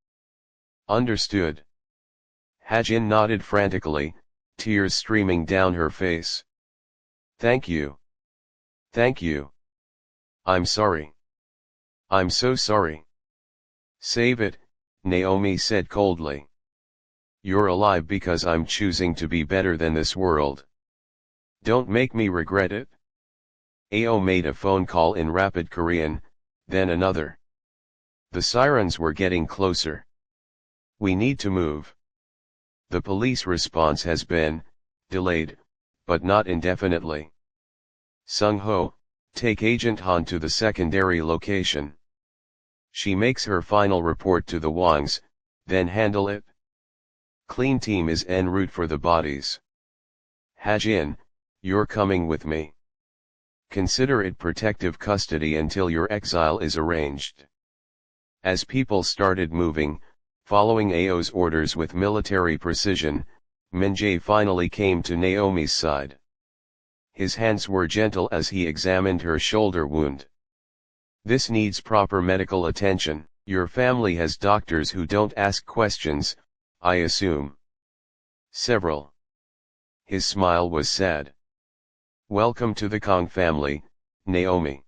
Understood. Hajin nodded frantically, tears streaming down her face. Thank you. Thank you. I'm sorry. I'm so sorry. Save it, Naomi said coldly. You're alive because I'm choosing to be better than this world. Don't make me regret it. Ao made a phone call in rapid Korean, then another. The sirens were getting closer. We need to move. The police response has been delayed, but not indefinitely. Sung-ho, take Agent Han to the secondary location. She makes her final report to the Wangs, then handle it. Clean team is en route for the bodies. Hajin, you're coming with me. Consider it protective custody until your exile is arranged. As people started moving, following Ao's orders with military precision, Min Jae finally came to Naomi's side. His hands were gentle as he examined her shoulder wound. This needs proper medical attention. Your family has doctors who don't ask questions, I assume. Several. His smile was sad. Welcome to the Kang family, Naomi.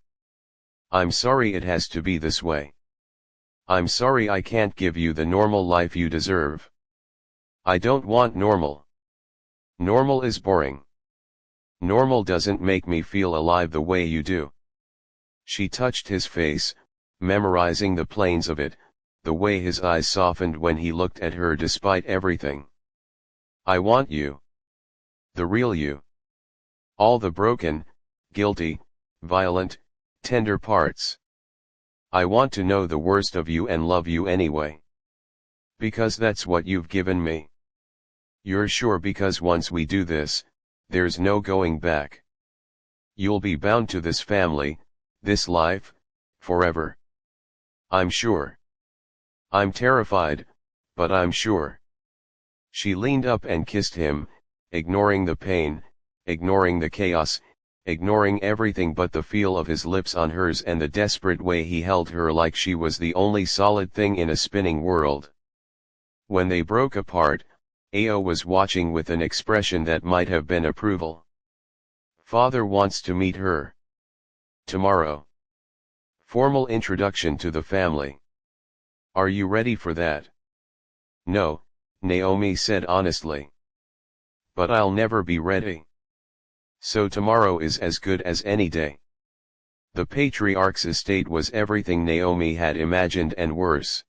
I'm sorry it has to be this way. I'm sorry I can't give you the normal life you deserve. I don't want normal. Normal is boring. Normal doesn't make me feel alive the way you do. She touched his face, memorizing the planes of it, the way his eyes softened when he looked at her despite everything. I want you. The real you. All the broken, guilty, violent, tender parts. I want to know the worst of you and love you anyway. Because that's what you've given me. You're sure because once we do this, there's no going back. You'll be bound to this family, this life, forever. I'm sure. I'm terrified, but I'm sure. She leaned up and kissed him, ignoring the pain, ignoring the chaos, ignoring everything but the feel of his lips on hers and the desperate way he held her like she was the only solid thing in a spinning world. When they broke apart, Ao was watching with an expression that might have been approval. Father wants to meet her. Tomorrow. Formal introduction to the family. Are you ready for that? No, Naomi said honestly. But I'll never be ready. So tomorrow is as good as any day. The patriarch's estate was everything Naomi had imagined and worse.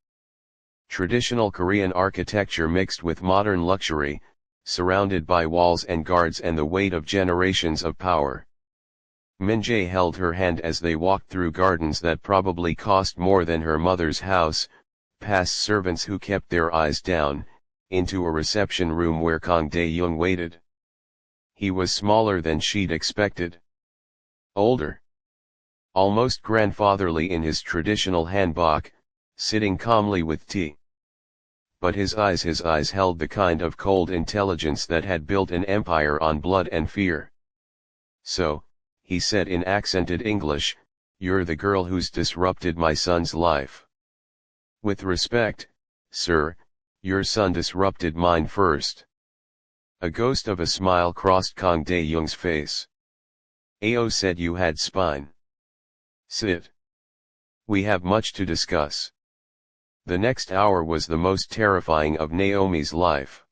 Traditional Korean architecture mixed with modern luxury, surrounded by walls and guards and the weight of generations of power. Min Jae held her hand as they walked through gardens that probably cost more than her mother's house, past servants who kept their eyes down, into a reception room where Kang Dae-young waited. He was smaller than she'd expected. Older. Almost grandfatherly in his traditional hanbok, sitting calmly with tea. But his eyes held the kind of cold intelligence that had built an empire on blood and fear. So, he said in accented English, you're the girl who's disrupted my son's life. With respect, sir, your son disrupted mine first. A ghost of a smile crossed Kang Dae-young's face. Ao said you had spine. Sit. We have much to discuss. The next hour was the most terrifying of Naomi's life.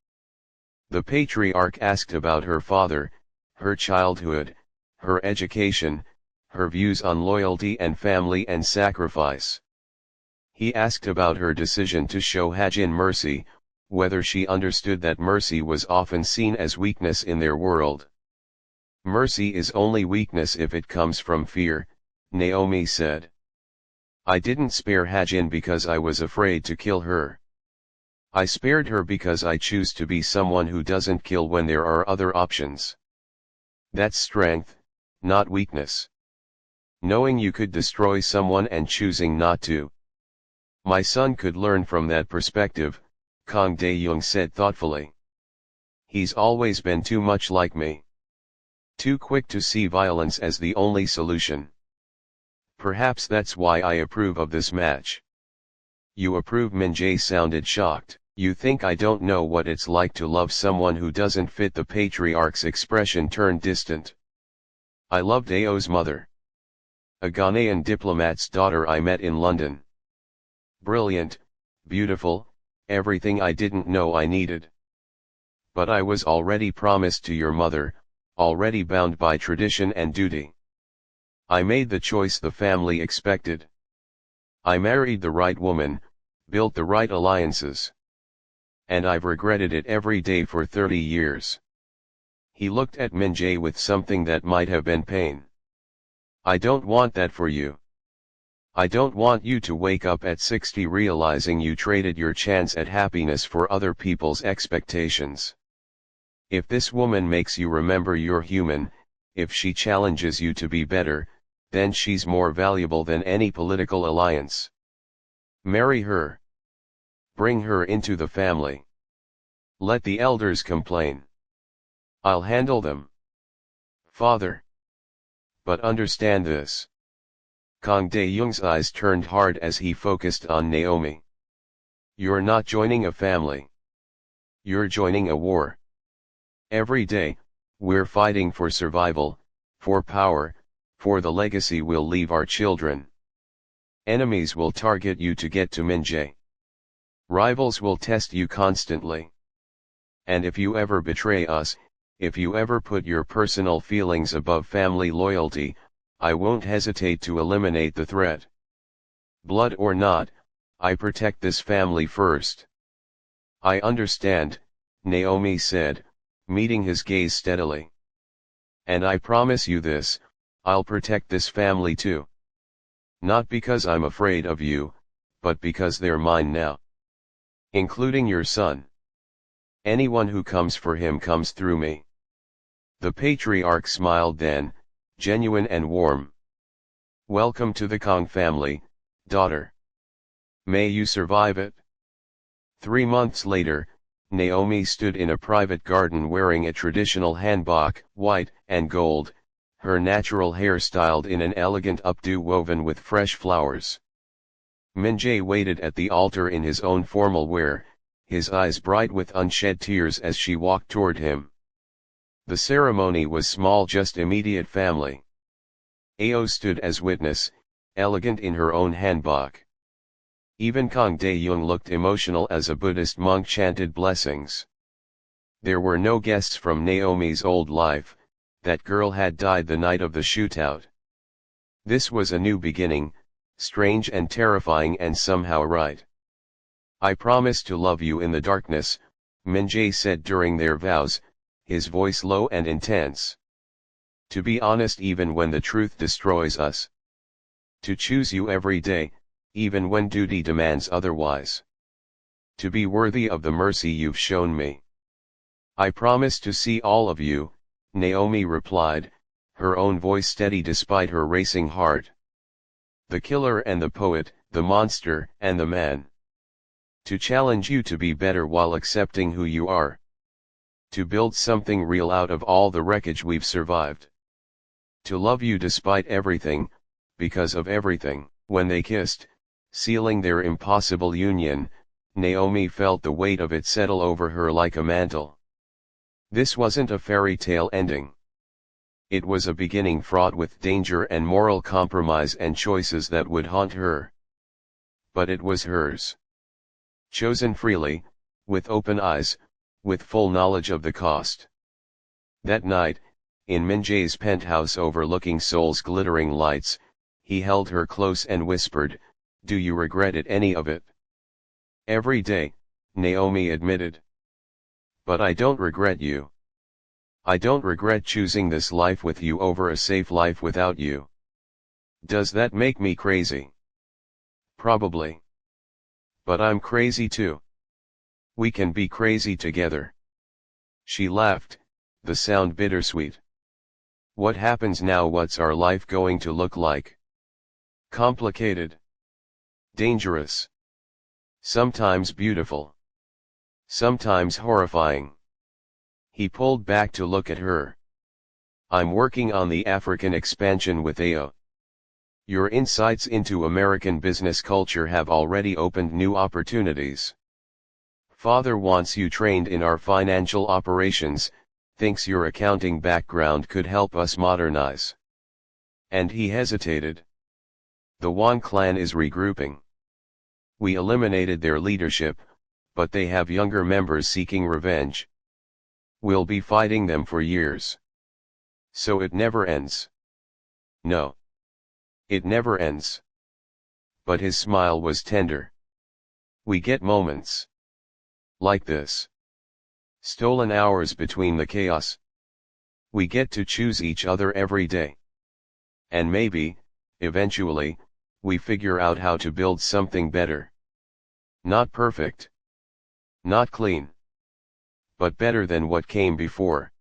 The patriarch asked about her father, her childhood, her education, her views on loyalty and family and sacrifice. He asked about her decision to show Hajin mercy, whether she understood that mercy was often seen as weakness in their world. Mercy is only weakness if it comes from fear, Naomi said. I didn't spare Hajin because I was afraid to kill her. I spared her because I choose to be someone who doesn't kill when there are other options. That's strength, not weakness. Knowing you could destroy someone and choosing not to. My son could learn from that perspective, Kang Dae-young said thoughtfully. He's always been too much like me. Too quick to see violence as the only solution. Perhaps that's why I approve of this match. You approve? Min Jae sounded shocked. You think I don't know what it's like to love someone who doesn't fit the patriarch's expression turned distant. I loved Ao's mother. A Ghanaian diplomat's daughter I met in London. Brilliant, beautiful, everything I didn't know I needed. But I was already promised to your mother, already bound by tradition and duty. I made the choice the family expected. I married the right woman, built the right alliances. And I've regretted it every day for 30 years. He looked at Min Jae with something that might have been pain. I don't want that for you. I don't want you to wake up at 60 realizing you traded your chance at happiness for other people's expectations. If this woman makes you remember you're human, if she challenges you to be better, then she's more valuable than any political alliance. Marry her. Bring her into the family. Let the elders complain. I'll handle them. Father. But understand this. Kang Dae-young's eyes turned hard as he focused on Naomi. You're not joining a family. You're joining a war. Every day, we're fighting for survival, for power, for the legacy we'll leave our children. Enemies will target you to get to Min Jae. Rivals will test you constantly. And if you ever betray us, if you ever put your personal feelings above family loyalty, I won't hesitate to eliminate the threat. Blood or not, I protect this family first. I understand, Naomi said, meeting his gaze steadily. And I promise you this, I'll protect this family too. Not because I'm afraid of you, but because they're mine now. Including your son. Anyone who comes for him comes through me. The patriarch smiled then, genuine and warm. Welcome to the Kang family, daughter. May you survive it. 3 months later, Naomi stood in a private garden wearing a traditional hanbok, white and gold, her natural hair styled in an elegant updo woven with fresh flowers. Min Jae waited at the altar in his own formal wear, his eyes bright with unshed tears as she walked toward him. The ceremony was small, just immediate family. Ao stood as witness, elegant in her own hanbok. Even Kang Dae-young looked emotional as a Buddhist monk chanted blessings. There were no guests from Naomi's old life, that girl had died the night of the shootout. This was a new beginning, strange and terrifying and somehow right. I promise to love you in the darkness, Min Jae said during their vows, his voice low and intense. To be honest even when the truth destroys us. To choose you every day, even when duty demands otherwise. To be worthy of the mercy you've shown me. I promise to see all of you, Naomi replied, her own voice steady despite her racing heart. The killer and the poet, the monster and the man. To challenge you to be better while accepting who you are. To build something real out of all the wreckage we've survived. To love you despite everything, because of everything. When they kissed, sealing their impossible union, Naomi felt the weight of it settle over her like a mantle. This wasn't a fairy tale ending. It was a beginning fraught with danger and moral compromise and choices that would haunt her. But it was hers. Chosen freely, with open eyes, with full knowledge of the cost. That night, in Min Jae's penthouse overlooking Seoul's glittering lights, he held her close and whispered, "Do you regret it, any of it?" "Every day," Naomi admitted. "But I don't regret you. I don't regret choosing this life with you over a safe life without you." "Does that make me crazy?" "Probably. But I'm crazy too." We can be crazy together. She laughed, the sound bittersweet. What happens now? What's our life going to look like? Complicated. Dangerous. Sometimes beautiful. Sometimes horrifying. He pulled back to look at her. I'm working on the African expansion with AO. Your insights into American business culture have already opened new opportunities. Father wants you trained in our financial operations, thinks your accounting background could help us modernize. And he hesitated. The Wan clan is regrouping. We eliminated their leadership, but they have younger members seeking revenge. We'll be fighting them for years. So it never ends. No. It never ends. But his smile was tender. We get moments like this. Stolen hours between the chaos. We get to choose each other every day. And maybe, eventually, we figure out how to build something better. Not perfect. Not clean. But better than what came before.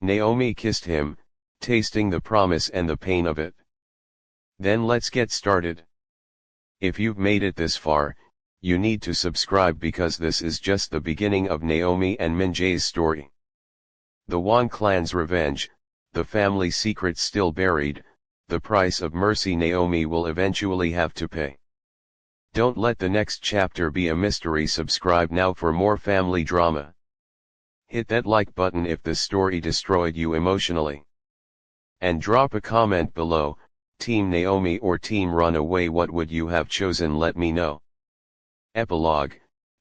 Naomi kissed him, tasting the promise and the pain of it. Then let's get started. If you've made it this far, you need to subscribe because this is just the beginning of Naomi and Min Jae's story. The Wan clan's revenge, the family secrets still buried, the price of mercy Naomi will eventually have to pay. Don't let the next chapter be a mystery. Subscribe now for more family drama. Hit that like button if the story destroyed you emotionally. And drop a comment below, Team Naomi or Team Runaway, what would you have chosen? Let me know. Epilogue,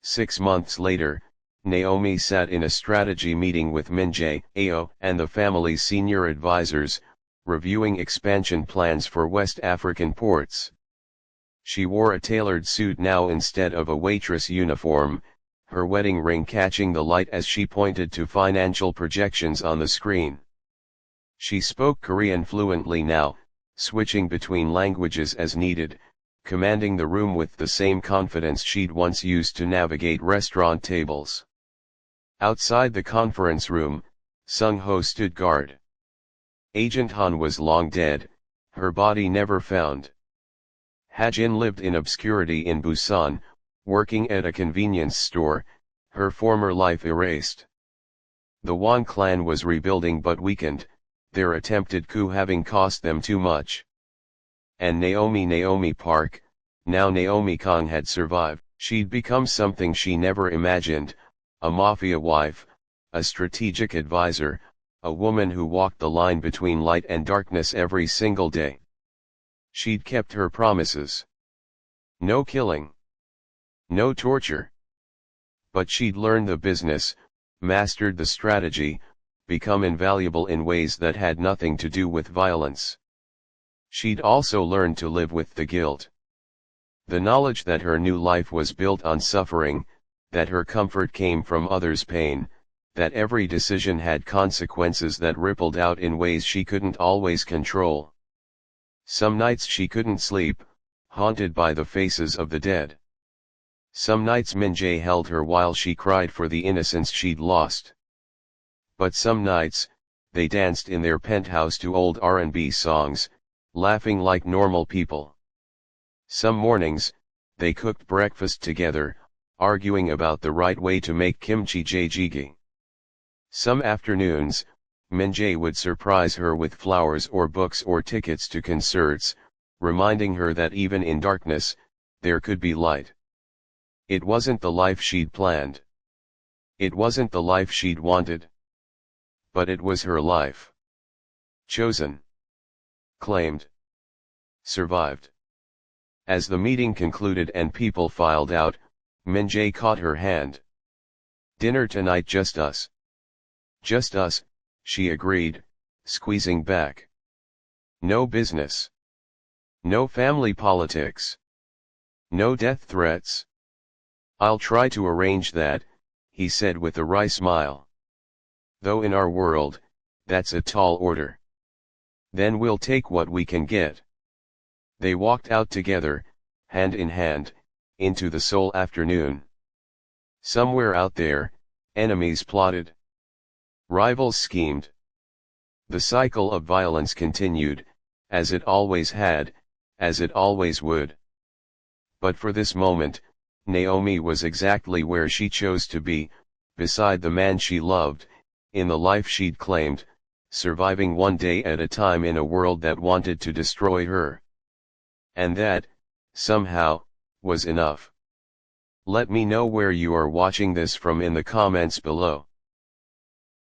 6 months later, Naomi sat in a strategy meeting with Min Jae, AO, and the family's senior advisors, reviewing expansion plans for West African ports. She wore a tailored suit now instead of a waitress uniform, her wedding ring catching the light as she pointed to financial projections on the screen. She spoke Korean fluently now, switching between languages as needed, commanding the room with the same confidence she'd once used to navigate restaurant tables. Outside the conference room, Sung-ho stood guard. Agent Han was long dead, her body never found. Ha-jin lived in obscurity in Busan, working at a convenience store, her former life erased. The Wan clan was rebuilding but weakened, their attempted coup having cost them too much. And Naomi Park, now Naomi Kang, had survived. She'd become something she never imagined, a mafia wife, a strategic advisor, a woman who walked the line between light and darkness every single day. She'd kept her promises. No killing. No torture. But she'd learned the business, mastered the strategy, become invaluable in ways that had nothing to do with violence. She'd also learned to live with the guilt. The knowledge that her new life was built on suffering, that her comfort came from others' pain, that every decision had consequences that rippled out in ways she couldn't always control. Some nights she couldn't sleep, haunted by the faces of the dead. Some nights Min Jae held her while she cried for the innocence she'd lost. But some nights, they danced in their penthouse to old R&B songs, laughing like normal people. Some mornings, they cooked breakfast together, arguing about the right way to make kimchi jjigae. Some afternoons, Min Jae would surprise her with flowers or books or tickets to concerts, reminding her that even in darkness, there could be light. It wasn't the life she'd planned. It wasn't the life she'd wanted. But it was her life. Chosen. Claimed. Survived. As the meeting concluded and people filed out, Min Jae caught her hand. Dinner tonight, just us. Just us, she agreed, squeezing back. No business. No family politics. No death threats. I'll try to arrange that, he said with a wry smile. Though in our world, that's a tall order. Then we'll take what we can get. They walked out together, hand in hand, into the Seoul afternoon. Somewhere out there, enemies plotted. Rivals schemed. The cycle of violence continued, as it always had, as it always would. But for this moment, Naomi was exactly where she chose to be, beside the man she loved, in the life she'd claimed, surviving one day at a time in a world that wanted to destroy her. And that, somehow, was enough. Let me know where you are watching this from in the comments below.